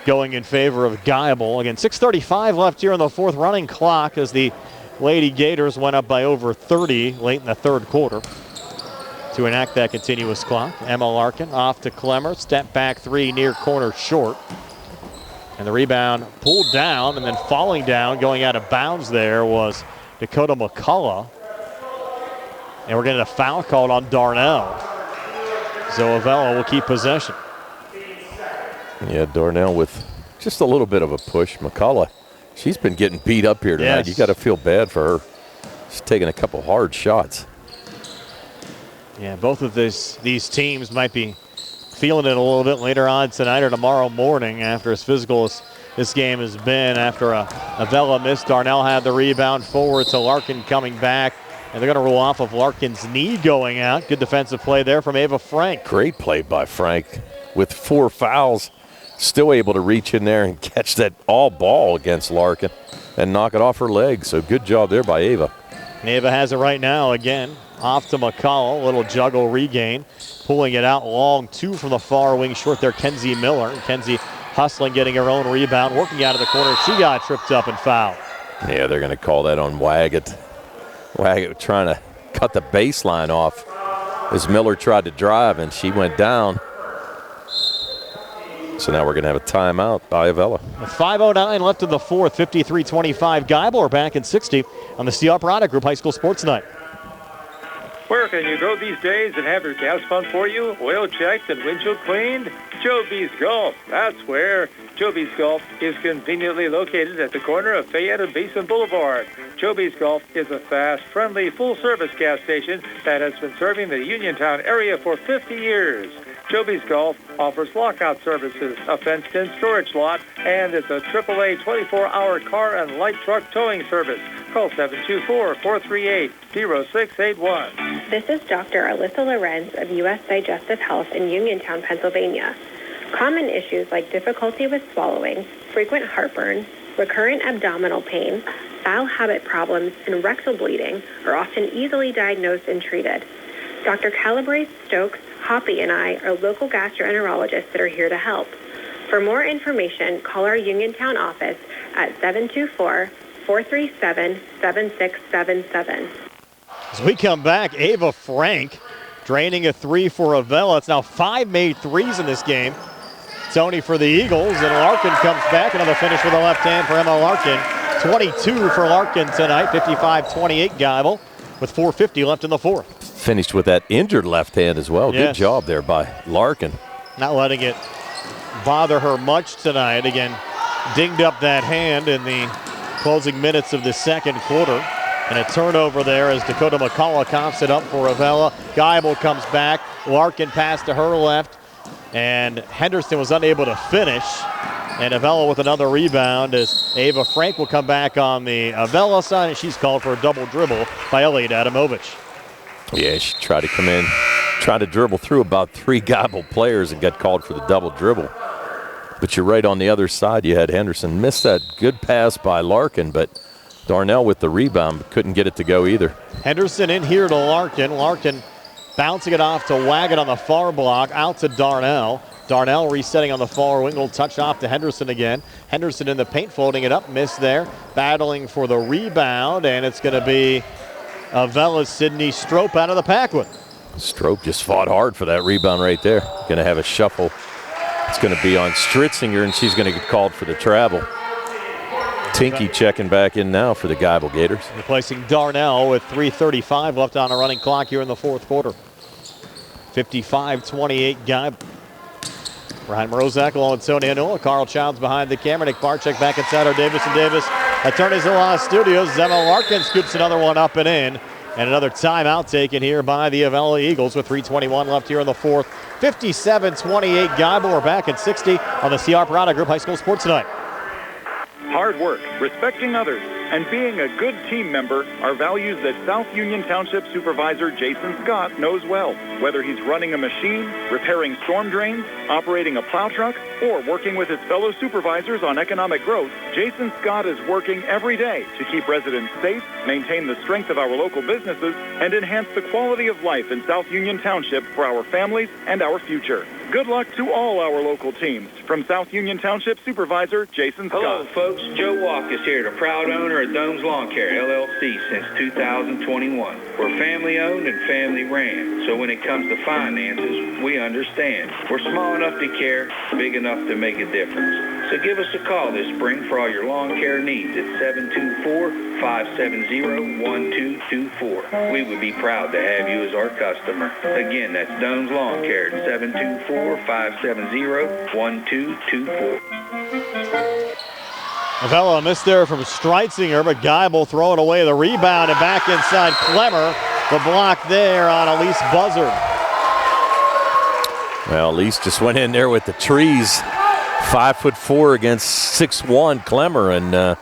going in favor of Geibel. Again, 6:35 left here in the 4th, running clock as the Lady Gators went up by over 30 late in the 3rd quarter. To enact that continuous clock, Emma Larkin off to Clemmer. Step back 3 near corner short. And the rebound pulled down and then falling down, going out of bounds there was Dakota McCullough. And we're getting a foul called on Darnell. So Avella will keep possession. Yeah, Darnell with just a little bit of a push. McCullough, she's been getting beat up here tonight. Yes. You got to feel bad for her. She's taking a couple hard shots. Yeah, both of these teams might be feeling it a little bit later on tonight or tomorrow morning after as physical as this game has been. After Avella missed, Darnell had the rebound forward to Larkin coming back. And they're going to roll off of Larkin's knee going out. Good defensive play there from Ava Frank. Great play by Frank with 4 fouls. Still able to reach in there and catch that all ball against Larkin and knock it off her leg. So good job there by Ava. And Ava has it right now again. Off to McCall. Little juggle regain. Pulling it out long. 2 from the far wing short there. Kenzie Miller. And Kenzie hustling, getting her own rebound. Working out of the corner. She got tripped up and fouled. Yeah, they're going to call that on Waggett. Waggett trying to cut the baseline off as Miller tried to drive, and she went down. So now we're going to have a timeout by Avella. 5:09 left in the fourth, 53-25. Geibel. We're back in 60 on the CR Product Group High School Sports Night. Where can you go these days and have your gas pumped for you, oil checked, and windshield cleaned? Joby's Golf. That's where. Joby's Golf is conveniently located at the corner of Fayette and Basin Boulevard. Joby's Golf is a fast, friendly, full-service gas station that has been serving the Uniontown area for 50 years. Joby's Golf offers lockout services, a fenced-in storage lot, and it's a AAA 24-hour car and light truck towing service. Call 724-438-0681. This is Dr. Alyssa Lorenz of U.S. Digestive Health in Uniontown, Pennsylvania. Common issues like difficulty with swallowing, frequent heartburn, recurrent abdominal pain, bowel habit problems, and rectal bleeding are often easily diagnosed and treated. Dr. Calabrese Stokes, Hoppy, and I are local gastroenterologists that are here to help. For more information, call our Uniontown office at 724-437-7677. As we come back, Ava Frank draining a three for Avella. It's now 5 made threes in this game. Tony for the Eagles, and Larkin comes back. Another finish with a left hand for Emma Larkin. 22 for Larkin tonight, 55-28 Geibel with 4:50 left in the fourth. Finished with that injured left hand as well. Yes. Good job there by Larkin. Not letting it bother her much tonight. Again, dinged up that hand in the closing minutes of the second quarter. And a turnover there as Dakota McCullough coughs it up for Avella. Geibel comes back. Larkin passed to her left. And Henderson was unable to finish. And Avella with another rebound as Ava Frank will come back on the Avella side. And she's called for a double dribble by Elliot Adamovich. Yeah, she tried to come in, tried to dribble through about 3 Geibel players and got called for the double dribble. But you're right, on the other side, you had Henderson miss that good pass by Larkin, but Darnell with the rebound couldn't get it to go either. Henderson in here to Larkin. Larkin bouncing it off to Wagon on the far block, out to Darnell. Darnell resetting on the far wing, will touch off to Henderson again. Henderson in the paint, folding it up, missed there. Battling for the rebound, and it's going to be Avella's Sydney Strope out of the Packwood. Strope just fought hard for that rebound right there. Going to have a shuffle. It's going to be on Stritzinger, and she's going to get called for the travel. Tinky checking back in now for the Geibel Gators. Replacing Darnell with 3:35 left on a running clock here in the fourth quarter. 55-28 Geibel. Ryan Morozak along with Tony Anula. Carl Childs behind the camera. Nick Barczyk back inside our Davis & Davis Attorneys Law Studios. Emma Larkin scoops another one up and in. And another timeout taken here by the Avella Eagles with 3:21 left here in the fourth. 57-28 Geibel. We're back at 60 on the CR Product Group High School Sports Tonight. Hard work, respecting others, and being a good team member are values that South Union Township Supervisor Jason Scott knows well. Whether he's running a machine, repairing storm drains, operating a plow truck, or working with his fellow supervisors on economic growth, Jason Scott is working every day to keep residents safe, maintain the strength of our local businesses, and enhance the quality of life in South Union Township for our families and our future. Good luck to all our local teams. From South Union Township Supervisor Jason Scott. Hello, folks. Joe Walk is here, the proud owner of Dome's Lawn Care, LLC, since 2021. We're family-owned and family-ran, so when it comes to finances, we understand. We're small enough to care, big enough to make a difference. So give us a call this spring for all your lawn care needs at 724-570-1224. We would be proud to have you as our customer. Again, that's Dome's Lawn Care at 724-570-1224. Avella missed there from Streitzinger, but Geibel throwing away the rebound and back inside Clemmer. The block there on Elise Buzzard. Well, Elise just went in there with the trees. 5'4" against 6'1" Clemmer, and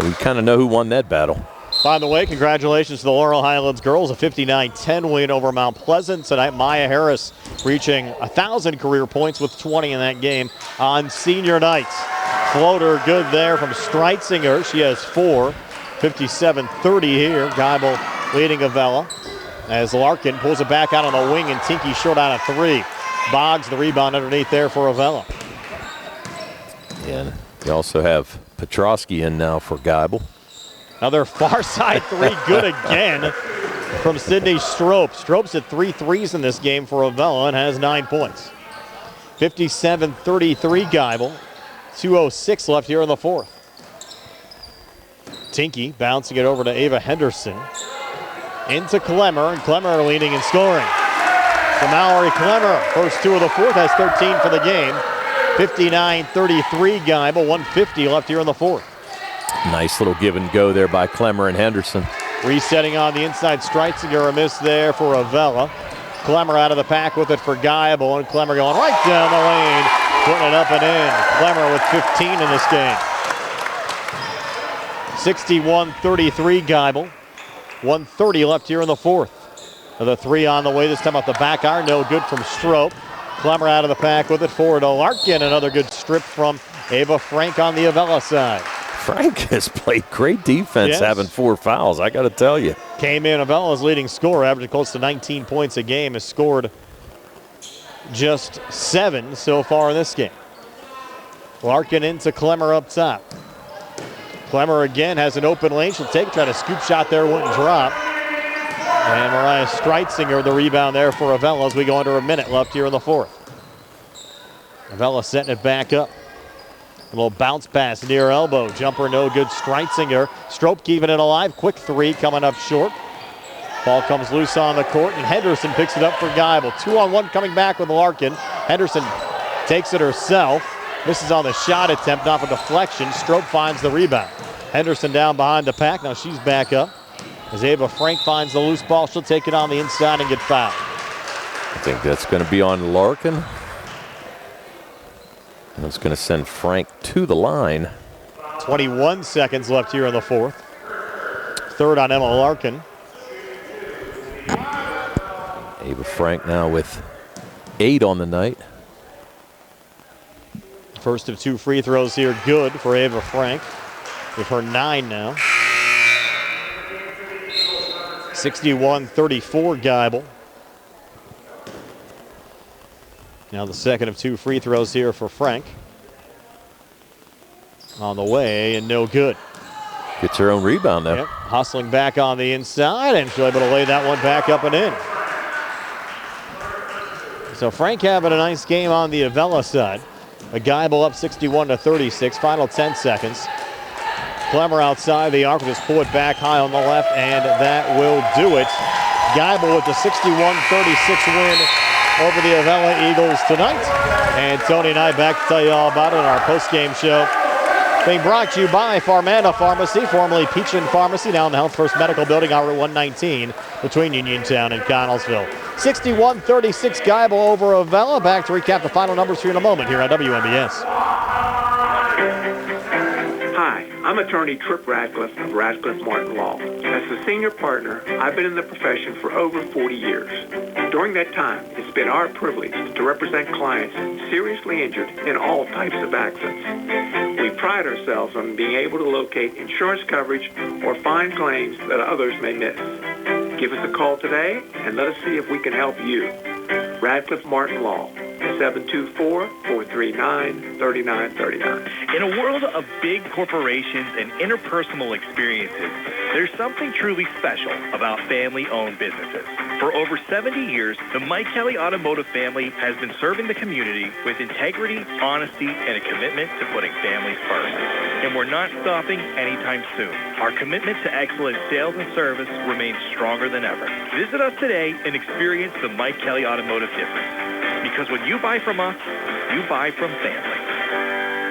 we kind of know who won that battle. By the way, congratulations to the Laurel Highlands girls, a 59-10 win over Mount Pleasant tonight. Maya Harris reaching 1,000 career points with 20 in that game on senior night. Floater good there from Streitzinger. She has 4. 57-30 here. Geibel leading Avella as Larkin pulls it back out on the wing, and Tinky short out of 3. Boggs the rebound underneath there for Avella. And you also have Petrosky in now for Geibel. Another far side 3, good again. from Sydney Strope. Strope's at 3 threes in this game for Avella and has 9 points. 57-33 Geibel. 2:06 left here in the fourth. Tinky bouncing it over to Ava Henderson. Into Clemmer, and Clemmer leading and scoring. For Mallory Clemmer, first 2 of the fourth, has 13 for the game. 59-33 Geibel, 150 left here in the fourth. Nice little give and go there by Clemmer and Henderson. Resetting on the inside, Streitzinger, a miss there for Avella. Clemmer out of the pack with it for Geibel, and Clemmer going right down the lane, putting it up and in. Clemmer with 15 in this game. 61-33 Geibel. 1:30 left here in the fourth. The 3 on the way, this time off the back iron, no good from Strope. Clemmer out of the pack with it forward to Larkin. Another good strip from Ava Frank on the Avella side. Frank has played great defense, Yes. having 4 fouls, I got to tell you. Came in, Avella's leading scorer, averaging close to 19 points a game, has scored just 7 so far in this game. Larkin into Clemmer up top. Clemmer again has an open lane. She'll take, try to scoop shot there, wouldn't drop. And Mariah Streitzinger, the rebound there for Avella as we go under a minute left here in the fourth. Avella setting it back up. A little bounce pass near elbow. Jumper no good. Streitzinger. Strope keeping it alive. Quick 3 coming up short. Ball comes loose on the court, and Henderson picks it up for Geibel. 2-on-1 coming back with Larkin. Henderson takes it herself. Misses on the shot attempt off a deflection. Strope finds the rebound. Henderson down behind the pack. Now she's back up. As Ava Frank finds the loose ball, she'll take it on the inside and get fouled. I think that's going to be on Larkin. And it's going to send Frank to the line. 21 seconds left here in the fourth. Third on Emma Larkin. Ava Frank now with 8 on the night. First of 2 free throws here, good for Ava Frank. With her 9 now. 61-34 Geibel. Now the second of 2 free throws here for Frank. On the way and no good. Gets her own rebound though. Yep. Hustling back on the inside, and she'll be able to lay that one back up and in. So Frank having a nice game on the Avella side. A Geibel up 61-36, final 10 seconds. Clemmer outside the arc, just pull it back high on the left, and that will do it. Geibel with the 61-36 win over the Avella Eagles tonight. And Tony and I back to tell you all about it in our post-game show. Being brought to you by Farmanda Pharmacy, formerly Peachland Pharmacy, now in the Health First Medical Building, Route 119, between Uniontown and Connellsville. 61-36 Geibel over Avella. Back to recap the final numbers here in a moment here on WMBS. Hi, I'm attorney Tripp Radcliffe of Radcliffe Martin Law. As the senior partner, I've been in the profession for over 40 years. During that time, it's been our privilege to represent clients seriously injured in all types of accidents. We pride ourselves on being able to locate insurance coverage or find claims that others may miss. Give us a call today and let us see if we can help you. Radcliffe Martin Law, 724-439-3939. In a world of big corporations and interpersonal experiences, there's something truly special about family-owned businesses. For over 70 years, the Mike Kelly Automotive family has been serving the community with integrity, honesty, and a commitment to putting families first. And we're not stopping anytime soon. Our commitment to excellent sales and service remains stronger than ever. Visit us today and experience the Mike Kelly Automotive difference. Because when you buy from us, you buy from family.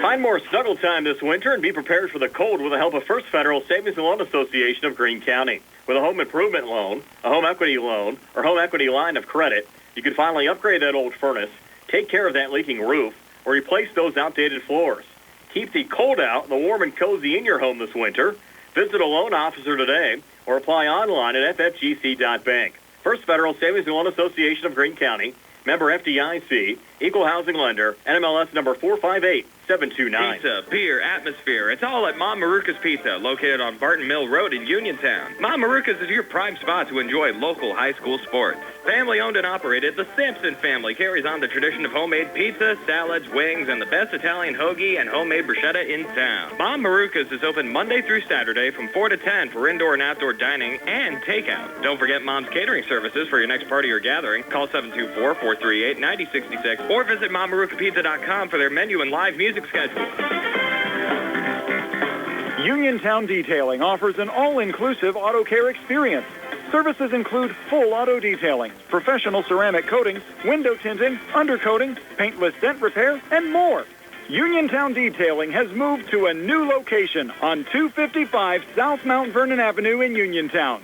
Find more snuggle time this winter and be prepared for the cold with the help of First Federal Savings and Loan Association of Greene County. With a home improvement loan, a home equity loan, or home equity line of credit, you can finally upgrade that old furnace, take care of that leaking roof, or replace those outdated floors. Keep the cold out and the warm and cozy in your home this winter. Visit a loan officer today or apply online at ffgc.bank. First Federal Savings and Loan Association of Greene County, member FDIC, Equal housing lender. NMLS number 458729. Pizza, beer, atmosphere. It's all at Mom Maruka's Pizza, located on Barton Mill Road in Uniontown. Mom Maruka's is your prime spot to enjoy local high school sports. Family owned and operated, the Sampson family carries on the tradition of homemade pizza, salads, wings, and the best Italian hoagie and homemade bruschetta in town. Mom Maruka's is open Monday through Saturday from 4 to 10 for indoor and outdoor dining and takeout. Don't forget Mom's catering services for your next party or gathering. Call 724-438-9066 or visit MomMarukaPizza.com for their menu and live music schedule. Uniontown Detailing offers an all-inclusive auto care experience. Services include full auto detailing, professional ceramic coatings, window tinting, undercoating, paintless dent repair, and more. Uniontown Detailing has moved to a new location on 255 South Mount Vernon Avenue in Uniontown.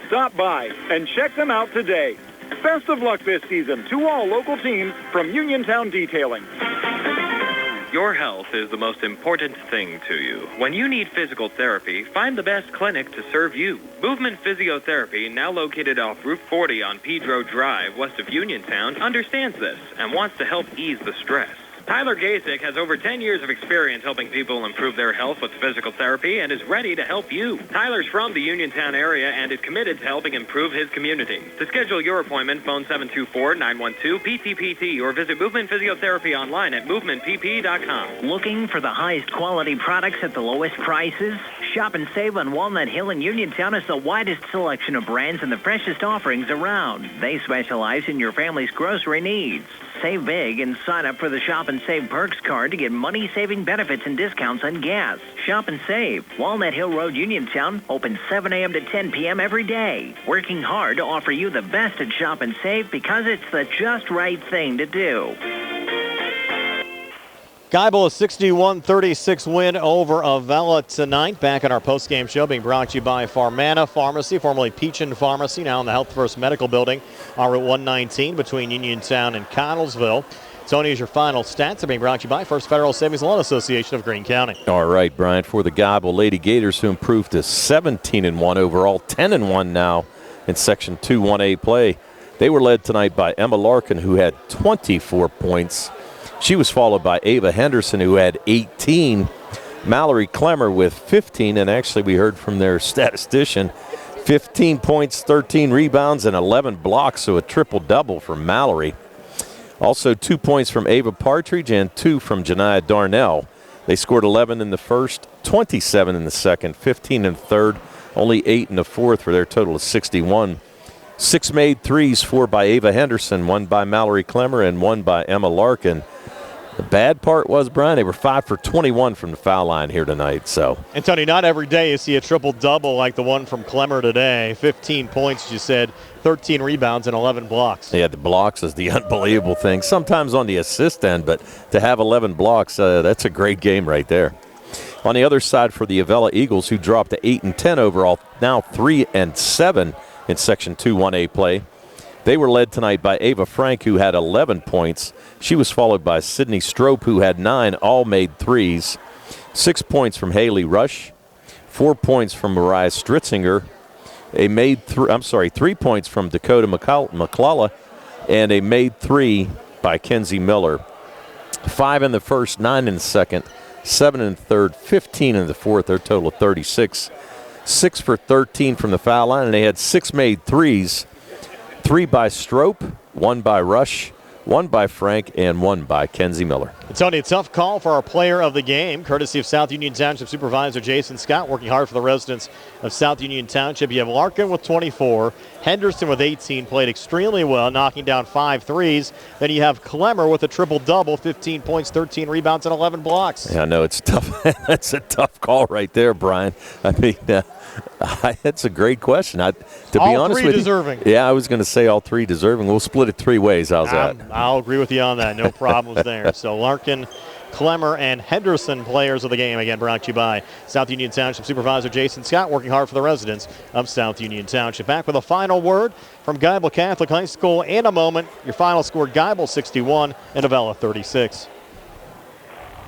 Stop by and check them out today. Best of luck this season to all local teams from Uniontown Detailing. Your health is the most important thing to you. When you need physical therapy, find the best clinic to serve you. Movement Physiotherapy, now located off Route 40 on Pedro Drive, west of Uniontown, understands this and wants to help ease the stress. Tyler Gasick has over 10 years of experience helping people improve their health with physical therapy and is ready to help you. Tyler's from the Uniontown area and is committed to helping improve his community. To schedule your appointment, phone 724-912-PTPT or visit Movement Physiotherapy online at movementpp.com. Looking for the highest quality products at the lowest prices? Shop and save on Walnut Hill in Uniontown has the widest selection of brands and the freshest offerings around. They specialize in your family's grocery needs. Save big and sign up for the Shop and Save Perks card to get money-saving benefits and discounts on gas. Shop and Save. Walnut Hill Road, Uniontown, open 7 a.m. to 10 p.m. every day. Working hard to offer you the best at Shop and Save because it's the just right thing to do. Geibel, a 61-36 win over Avella tonight. Back in our post-game show, being brought to you by Farmana Pharmacy, formerly Peachin Pharmacy, now in the Health First Medical Building on Route 119 between Uniontown and Connellsville. Tony, is your final stats are being brought to you by First Federal Savings Loan Association of Greene County. All right, Brian, for the Geibel Lady Gators, who improved to 17-1 overall, 10-1 now in Section 2 1A play. They were led tonight by Emma Larkin, who had 24 points. She was followed by Ava Henderson, who had 18. Mallory Clemmer with 15, and actually we heard from their statistician, 15 points, 13 rebounds, and 11 blocks, so a triple-double for Mallory. Also 2 points from Ava Partridge and 2 from Janiah Darnell. They scored 11 in the first, 27 in the second, 15 in the third, only 8 in the fourth for their total of 61. 6 made threes, 4 by Ava Henderson, 1 by Mallory Clemmer, and 1 by Emma Larkin. The bad part was, Brian, they were 5 for 21 from the foul line here tonight. And Tony, not every day you see a triple-double like the one from Clemmer today. 15 points, as you said, 13 rebounds, and 11 blocks. Yeah, the blocks is the unbelievable thing. Sometimes on the assist end, but to have 11 blocks, that's a great game right there. On the other side for the Avella Eagles, who dropped to 8-10 overall, now 3-7 in Section 2 1A play. They were led tonight by Ava Frank, who had 11 points. She was followed by Sydney Strope, who had 9, all made threes. 6 points from Haley Rush, 4 points from Mariah Stritzinger, 3 points from Dakota McClalla, and a made 3 by Kenzie Miller. 5 in the first, 9 in the second, 7 in the third, 15 in the fourth, their total of 36. 6 for 13 from the foul line, and they had 6 made threes. 3 by Strope, 1 by Rush, 1 by Frank, and 1 by Kenzie Miller. Tony, a tough call for our player of the game, courtesy of South Union Township Supervisor Jason Scott, working hard for the residents of South Union Township. You have Larkin with 24, Henderson with 18, played extremely well, knocking down 5 threes. Then you have Clemmer with a triple-double, 15 points, 13 rebounds, and 11 blocks. Yeah, I know, it's tough. That's a tough call right there, Brian. I mean, that's a great question. To be honest with you, deserving. Yeah, I was going to say all 3 deserving. We'll split it 3 ways. How's that? I'll agree with you on that. No problems there. So Larkin, Clemmer, and Henderson, players of the game, again brought to you by South Union Township Supervisor Jason Scott, working hard for the residents of South Union Township. Back with a final word from Geibel Catholic High School in a moment. Your final score, Geibel 61 and Avella 36.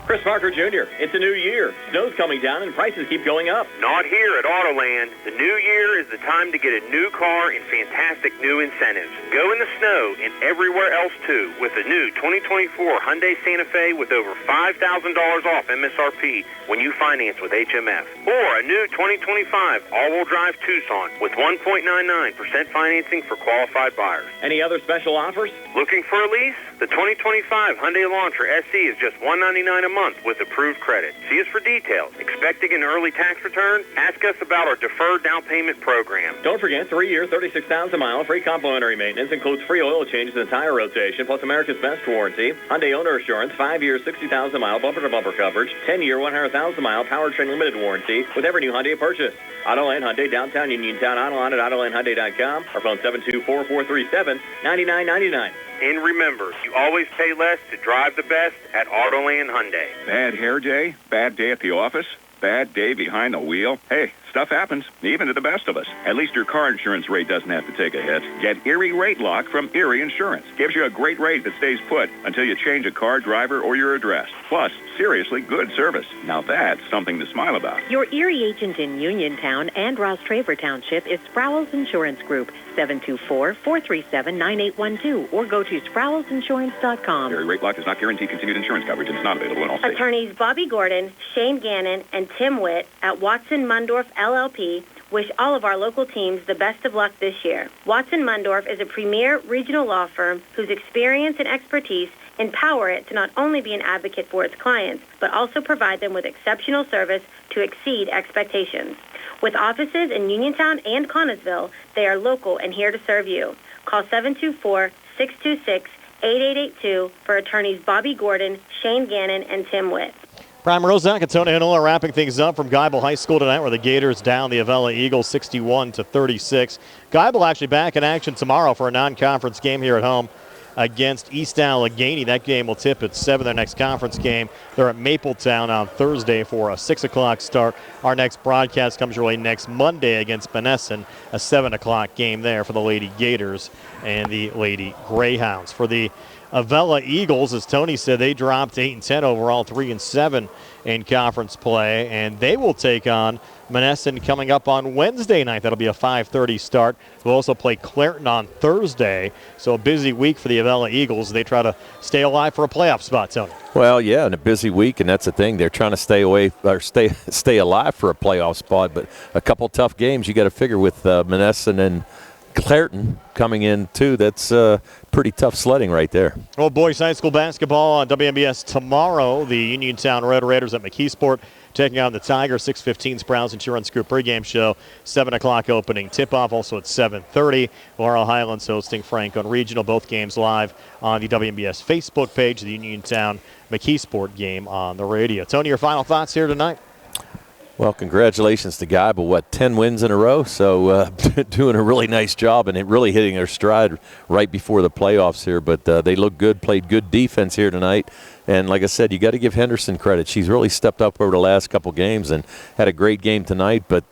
Chris Parker Jr., it's a new year. Snow's coming down and prices keep going up. Not here at Autoland. The new year is the time to get a new car and fantastic new incentives. Go in the snow and everywhere else too with a new 2024 Hyundai Santa Fe with over $5,000 off MSRP when you finance with HMF. Or a new 2025 all-wheel drive Tucson with 1.99% financing for qualified buyers. Any other special offers? Looking for a lease? The 2025 Hyundai Elantra SE is just $199 a month with approved credit. See us for details. Expecting an early tax return? Ask us about our deferred down payment program. Don't forget, 3 years, 36,000 mile, free complimentary maintenance, includes free oil changes and tire rotation, plus America's Best warranty, Hyundai owner assurance, 5 years, 60,000 mile, bumper-to-bumper coverage, 10-year, 100,000 mile, powertrain limited warranty with every new Hyundai purchase. Autoland Hyundai, downtown Uniontown, online at AutolandHyundai.com, or phone 724-437-9999. And remember, you always pay less to drive the best at Autoland Hyundai. Bad hair day? Bad day at the office? Bad day behind the wheel? Hey, stuff happens, even to the best of us. At least your car insurance rate doesn't have to take a hit. Get Erie Rate Lock from Erie Insurance. Gives you a great rate that stays put until you change a car, driver, or your address. Plus, seriously good service. Now that's something to smile about. Your Erie agent in Uniontown and Ross Traver Township is Sproul's Insurance Group, 724-437-9812, or go to SproulsInsurance.com. Erie Rate Lock does not guarantee continued insurance coverage and is not available in all states. Attorneys Bobby Gordon, Shane Gannon, and Tim Witt at Watson Mundorf LLP wish all of our local teams the best of luck this year. Watson Mundorf is a premier regional law firm whose experience and expertise empower it to not only be an advocate for its clients, but also provide them with exceptional service to exceed expectations. With offices in Uniontown and Connellsville, they are local and here to serve you. Call 724-626-8882 for attorneys Bobby Gordon, Shane Gannon, and Tim Witt. Brian Morozak and Tony Hanola wrapping things up from Geibel High School tonight, where the Gators down the Avella Eagles 61-36. Geibel actually back in action tomorrow for a non-conference game here at home against East Allegheny. That game will tip at 7, their next conference game. They're at Mapletown on Thursday for a 6 o'clock start. Our next broadcast comes your way next Monday against Monessen, a 7 o'clock game there for the Lady Gators and the Lady Greyhounds. For the Avella Eagles, as Tony said, they dropped 8-10 overall, 3-7 in conference play, and they will take on Monessen coming up on Wednesday night. That'll be a 5:30 start. We'll also play Clairton on Thursday, so a busy week for the Avella Eagles. They try to stay alive for a playoff spot, Tony. Well, yeah, and a busy week, and that's the thing. They're trying to stay away or stay alive for a playoff spot, but a couple tough games you got to figure with Monessen and Clairton coming in, too. That's pretty tough sledding right there. Well, boys high school basketball on WMBS tomorrow. The Uniontown Red Raiders at McKeesport taking on the Tigers. 6:15 Sproul's Insurance Group pregame show. 7 o'clock opening tip-off, also at 7:30. Laurel Highlands hosting Franklin Regional. Both games live on the WMBS Facebook page. The Uniontown McKeesport game on the radio. Tony, your final thoughts here tonight? Well, congratulations to Geibel. 10 wins in a row? So doing a really nice job and really hitting their stride right before the playoffs here. But they look good, played good defense here tonight. And like I said, you got to give Henderson credit. She's really stepped up over the last couple games and had a great game tonight. But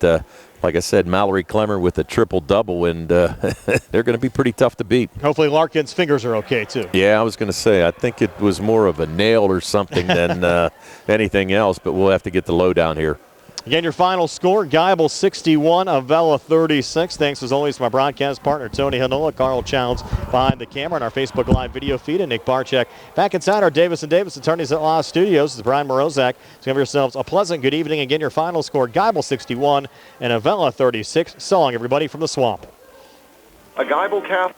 like I said, Mallory Clemmer with a triple-double, and they're going to be pretty tough to beat. Hopefully Larkin's fingers are okay, too. Yeah, I was going to say, I think it was more of a nail or something than anything else, but we'll have to get the lowdown here. Again, your final score, Geibel 61, Avella 36. Thanks, as always, to my broadcast partner, Tony Hanola, Carl Childs behind the camera, and our Facebook Live video feed, and Nick Barczyk back inside our Davis & Davis Attorneys at Law Studios. This is Brian Morozak. So have yourselves a pleasant good evening. Again, your final score, Geibel 61 and Avella 36. So long, everybody, from the Swamp. A Geibel Catholic